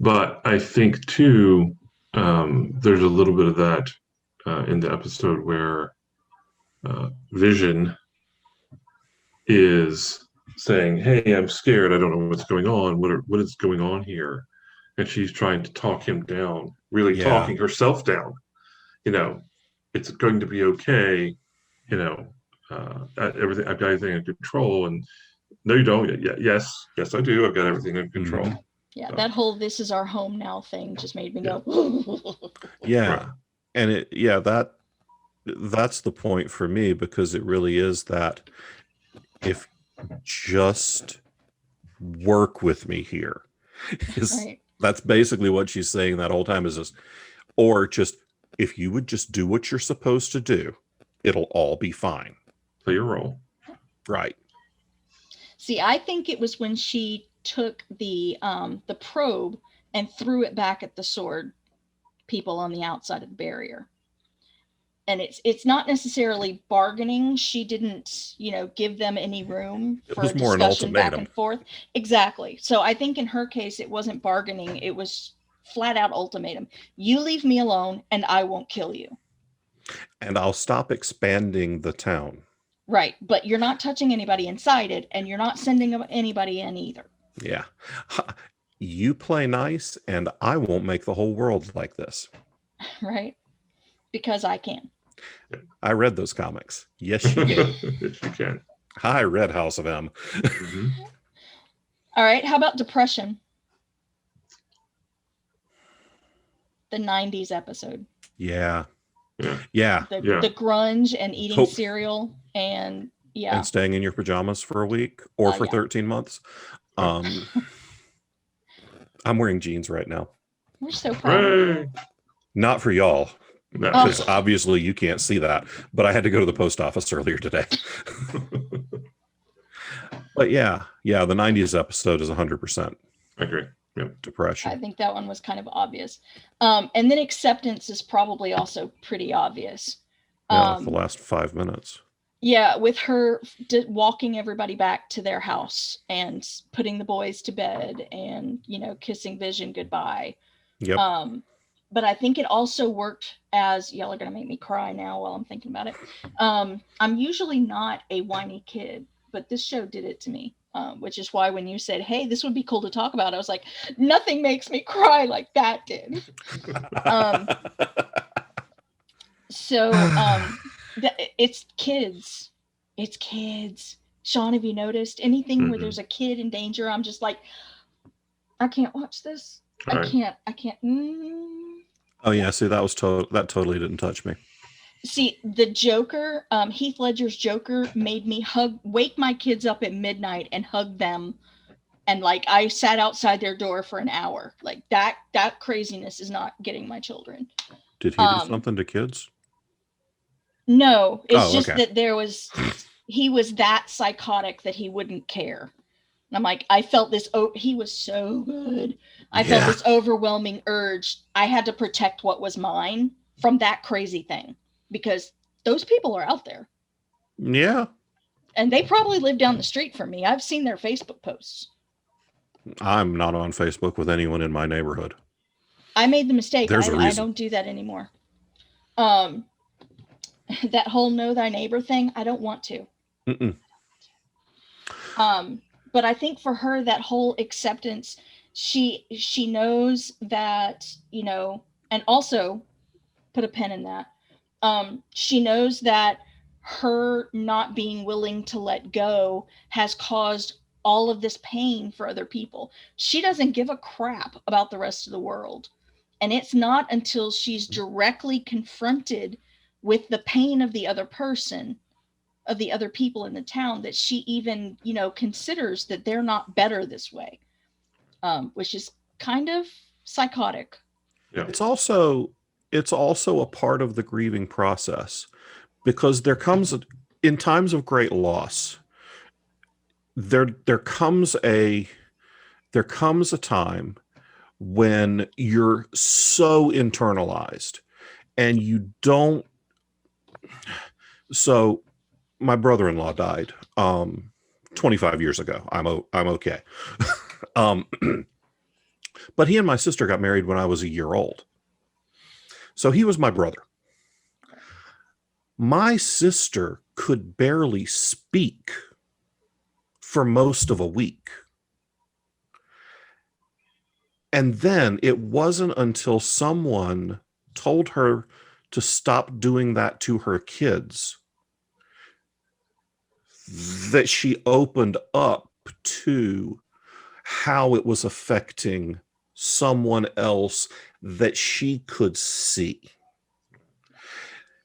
But I think, too, there's a little bit of that in the episode where Vision is saying, hey, I'm scared. I don't know what's going on. What is going on here? And she's trying to talk him down, really talking herself down. It's going to be okay. Everything, I've got everything in control. And no, you don't. Yes, I do. I've got everything in control. Mm-hmm. Yeah, that whole "this is our home now" thing just made me go. Yeah, Right. and that's the point for me, because it really is that if just work with me here. Right. That's basically what she's saying that whole time is this, or just if you would just do what you're supposed to do, it'll all be fine. Play your role. Right. See, I think it was when she took the probe and threw it back at the sword people on the outside of the barrier. And it's not necessarily bargaining. She didn't, give them any room for a more an discussion back ultimatum. and forth. Exactly. So I think in her case, it wasn't bargaining. It was flat out ultimatum. You leave me alone and I won't kill you. And I'll stop expanding the town. Right. But you're not touching anybody inside it, and you're not sending anybody in either. Yeah. You play nice and I won't make the whole world like this. Right. Because I can. I read those comics. Yes, you did. Yes, you can. I read House of M. Mm-hmm. All right. How about depression? The 90s episode. Yeah. Yeah. The grunge and eating cereal and and staying in your pajamas for a week or for 13 months. I'm wearing jeans right now. We're so proud. Not for y'all, No. because obviously you can't see that, but I had to go to the post office earlier today. But yeah, the 90s episode is 100%. I agree. Yep. Depression. I think that one was kind of obvious. And then acceptance is probably also pretty obvious. The last 5 minutes. Yeah, with her walking everybody back to their house and putting the boys to bed and, kissing Vision goodbye. Yep. But I think it also worked as, y'all are going to make me cry now while I'm thinking about it. I'm usually not a whiny kid, but this show did it to me. Which is why when you said, hey, this would be cool to talk about, I was like, nothing makes me cry like that did. It's kids. It's kids. Sean, have you noticed anything where there's a kid in danger? I'm just like, I can't watch this. I can't. Oh yeah, see, that totally didn't touch me. See, the Joker, Heath Ledger's Joker made me wake my kids up at midnight and hug them. And I sat outside their door for an hour. Like that craziness is not getting my children. Did he do something to kids? No, it's just that he was that psychotic that he wouldn't care. And I'm like, I felt this, he was so good. I felt this overwhelming urge. I had to protect what was mine from that crazy thing. Because those people are out there. Yeah. And they probably live down the street from me. I've seen their Facebook posts. I'm not on Facebook with anyone in my neighborhood. I made the mistake. I don't do that anymore. That whole know thy neighbor thing, I don't want to. Mm-mm. But I think for her, that whole acceptance, she knows that, and also put a pin in that. She knows that her not being willing to let go has caused all of this pain for other people. She doesn't give a crap about the rest of the world. And it's not until she's directly confronted with the pain of the other person, of the other people in the town, that she even, considers that they're not better this way, which is kind of psychotic. Yeah. It's also a part of the grieving process, because there comes in times of great loss, there comes a time when you're so internalized and you don't. So my brother-in-law died 25 years ago. I'm okay. But he and my sister got married when I was a year old. So he was my brother. My sister could barely speak for most of a week. And then it wasn't until someone told her to stop doing that to her kids that she opened up to how it was affecting someone else that she could see.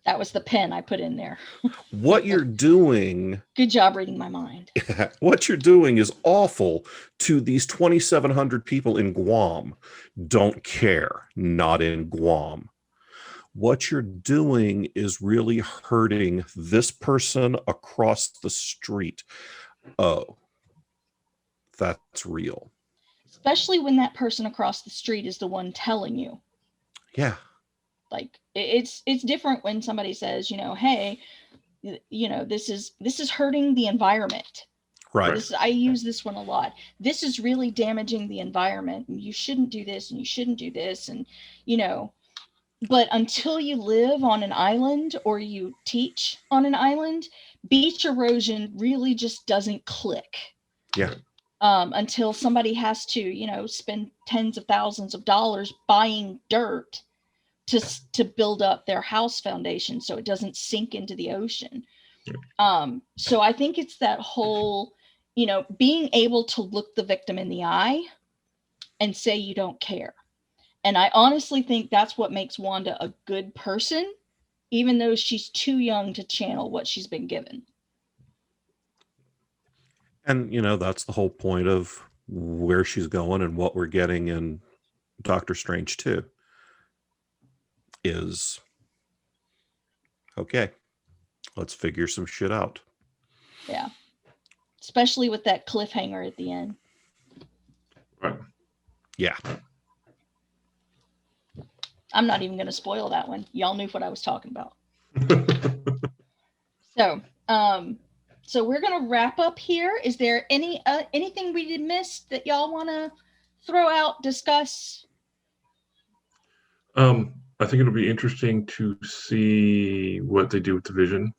That was the pen I put in there. What you're doing, Good job reading my mind. what you're doing is awful to these 2,700 people in Guam. Don't care, not in Guam. What you're doing is really hurting this person across the street. Oh, that's real. Especially when that person across the street is the one telling you. Yeah. Like it's different when somebody says, hey, this is hurting the environment. Right. I use this one a lot. This is really damaging the environment, and you shouldn't do this, and you shouldn't do this, and but until you live on an island or you teach on an island, beach erosion really just doesn't click. Yeah. Until somebody has to, spend tens of thousands of dollars buying dirt to build up their house foundation so it doesn't sink into the ocean. So I think it's that whole, being able to look the victim in the eye and say you don't care. And I honestly think that's what makes Wanda a good person, even though she's too young to channel what she's been given. And, that's the whole point of where she's going and what we're getting in Doctor Strange 2 is, okay, let's figure some shit out. Yeah. Especially with that cliffhanger at the end. Right. Yeah. I'm not even going to spoil that one. Y'all knew what I was talking about. So we're going to wrap up here. Is there anything we did miss that y'all want to throw out, discuss? I think it'll be interesting to see what they do with the Vision.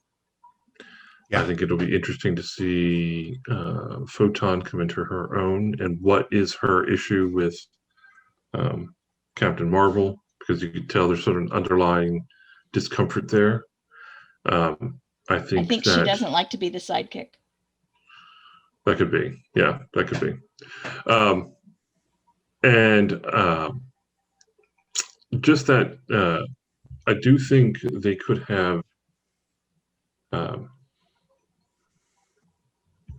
Yeah. I think it'll be interesting to see Photon come into her own and what is her issue with Captain Marvel, because you could tell there's sort of an underlying discomfort there. I think she doesn't like to be the sidekick. That could be. Yeah, that could be. Just that I do think they could have, I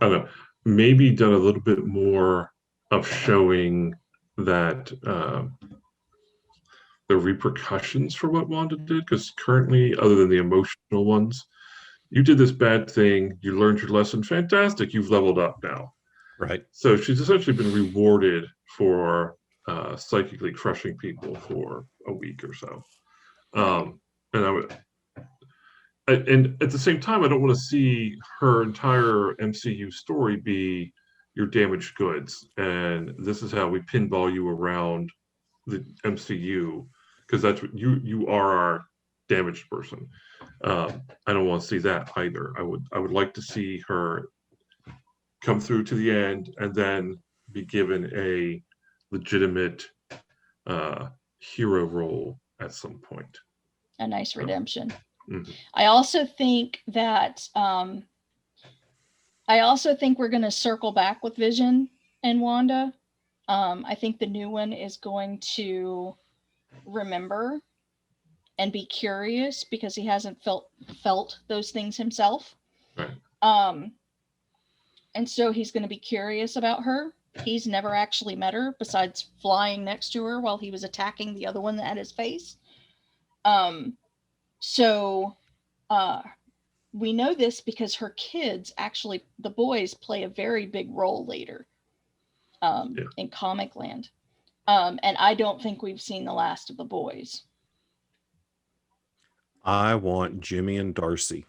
don't know, maybe done a little bit more of showing that the repercussions for what Wanda did, because currently, other than the emotional ones, you did this bad thing, you learned your lesson, fantastic, you've leveled up now. Right. So she's essentially been rewarded for psychically crushing people for a week or so. And at the same time, I don't want to see her entire MCU story be your damaged goods, and this is how we pinball you around the MCU, because that's what you are, our damaged person. I don't want to see that either. I would like to see her come through to the end and then be given a legitimate hero role at some point. A nice redemption. Mm-hmm. I also think that we're going to circle back with Vision and Wanda. I think the new one is going to remember and be curious because he hasn't felt those things himself. Right. And so he's going to be curious about her. He's never actually met her besides flying next to her while he was attacking the other one at his face. So we know this because her kids, actually, the boys, play a very big role later in Comic Land. And I don't think we've seen the last of the boys. I want Jimmy and Darcy.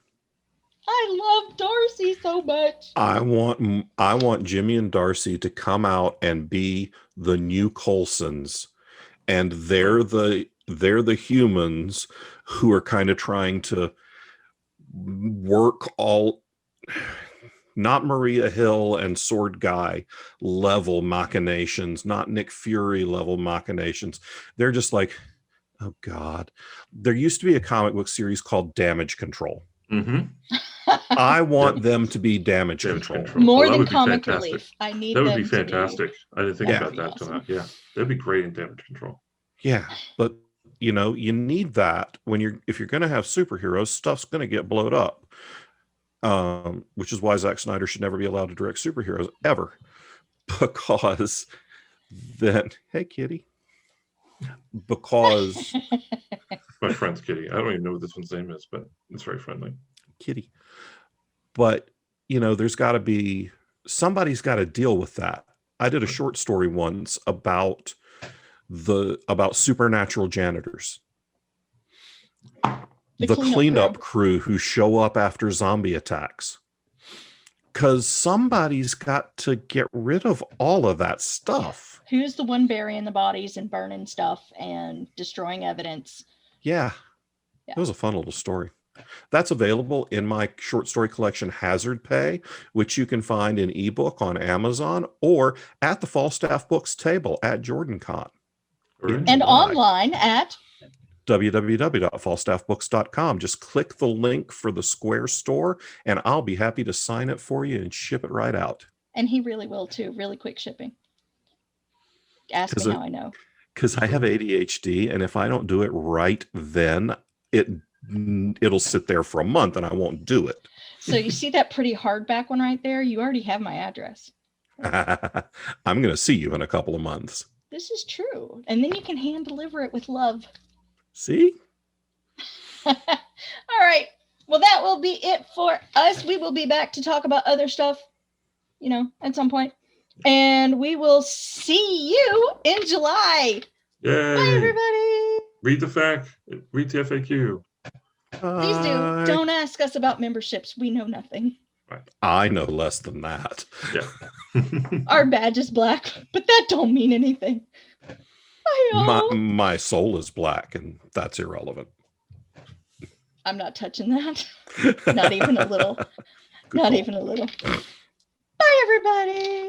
I love Darcy so much. I want Jimmy and Darcy to come out and be the new Coulsons, and they're the humans who are kind of trying to work all, not Maria Hill and Sword Guy level machinations, not Nick Fury level machinations. They're just like, oh God. There used to be a comic book series called Damage Control. Mm-hmm. I want them to be damage control. More than comic relief. I need that would them be fantastic. I didn't think about that. awesome. Yeah, that'd be great in Damage Control. Yeah, but you know, you need that if you're going to have superheroes, stuff's going to get blowed up. Which is why Zack Snyder should never be allowed to direct superheroes ever, because then, hey, kitty, because My friend's Kitty. I don't even know what this one's name is, but it's very friendly. kitty, but you know, somebody's got to deal with that. I did a short story once about supernatural janitors, the cleanup crew who show up after zombie attacks, because somebody's got to get rid of all of that stuff. Who's the one burying the bodies and burning stuff and destroying evidence? Yeah. It was a fun little story. That's available in my short story collection, Hazard Pay, which you can find in ebook on Amazon or at the Falstaff Books table at JordanCon. And online at www.falstaffbooks.com. Just click the link for the Square store, and I'll be happy to sign it for you and ship it right out. And he really will too. Really quick shipping. Ask me how I know. Because I have ADHD, and if I don't do it right then, it'll sit there for a month and I won't do it. So you see that pretty hardback one right there? You already have my address. I'm going to see you in a couple of months. This is true. And then you can hand deliver it with love. See? All right. Well, that will be it for us. We will be back to talk about other stuff, you know, at some point. And we will see you in July. Yay. Bye, everybody. Read the FAQ. Please do. Don't ask us about memberships. We know nothing. I know less than that. Yeah. Our badge is black, but that don't mean anything. My soul is black, and that's irrelevant. I'm not touching that. Not even a little. Not even a little. Bye, everybody.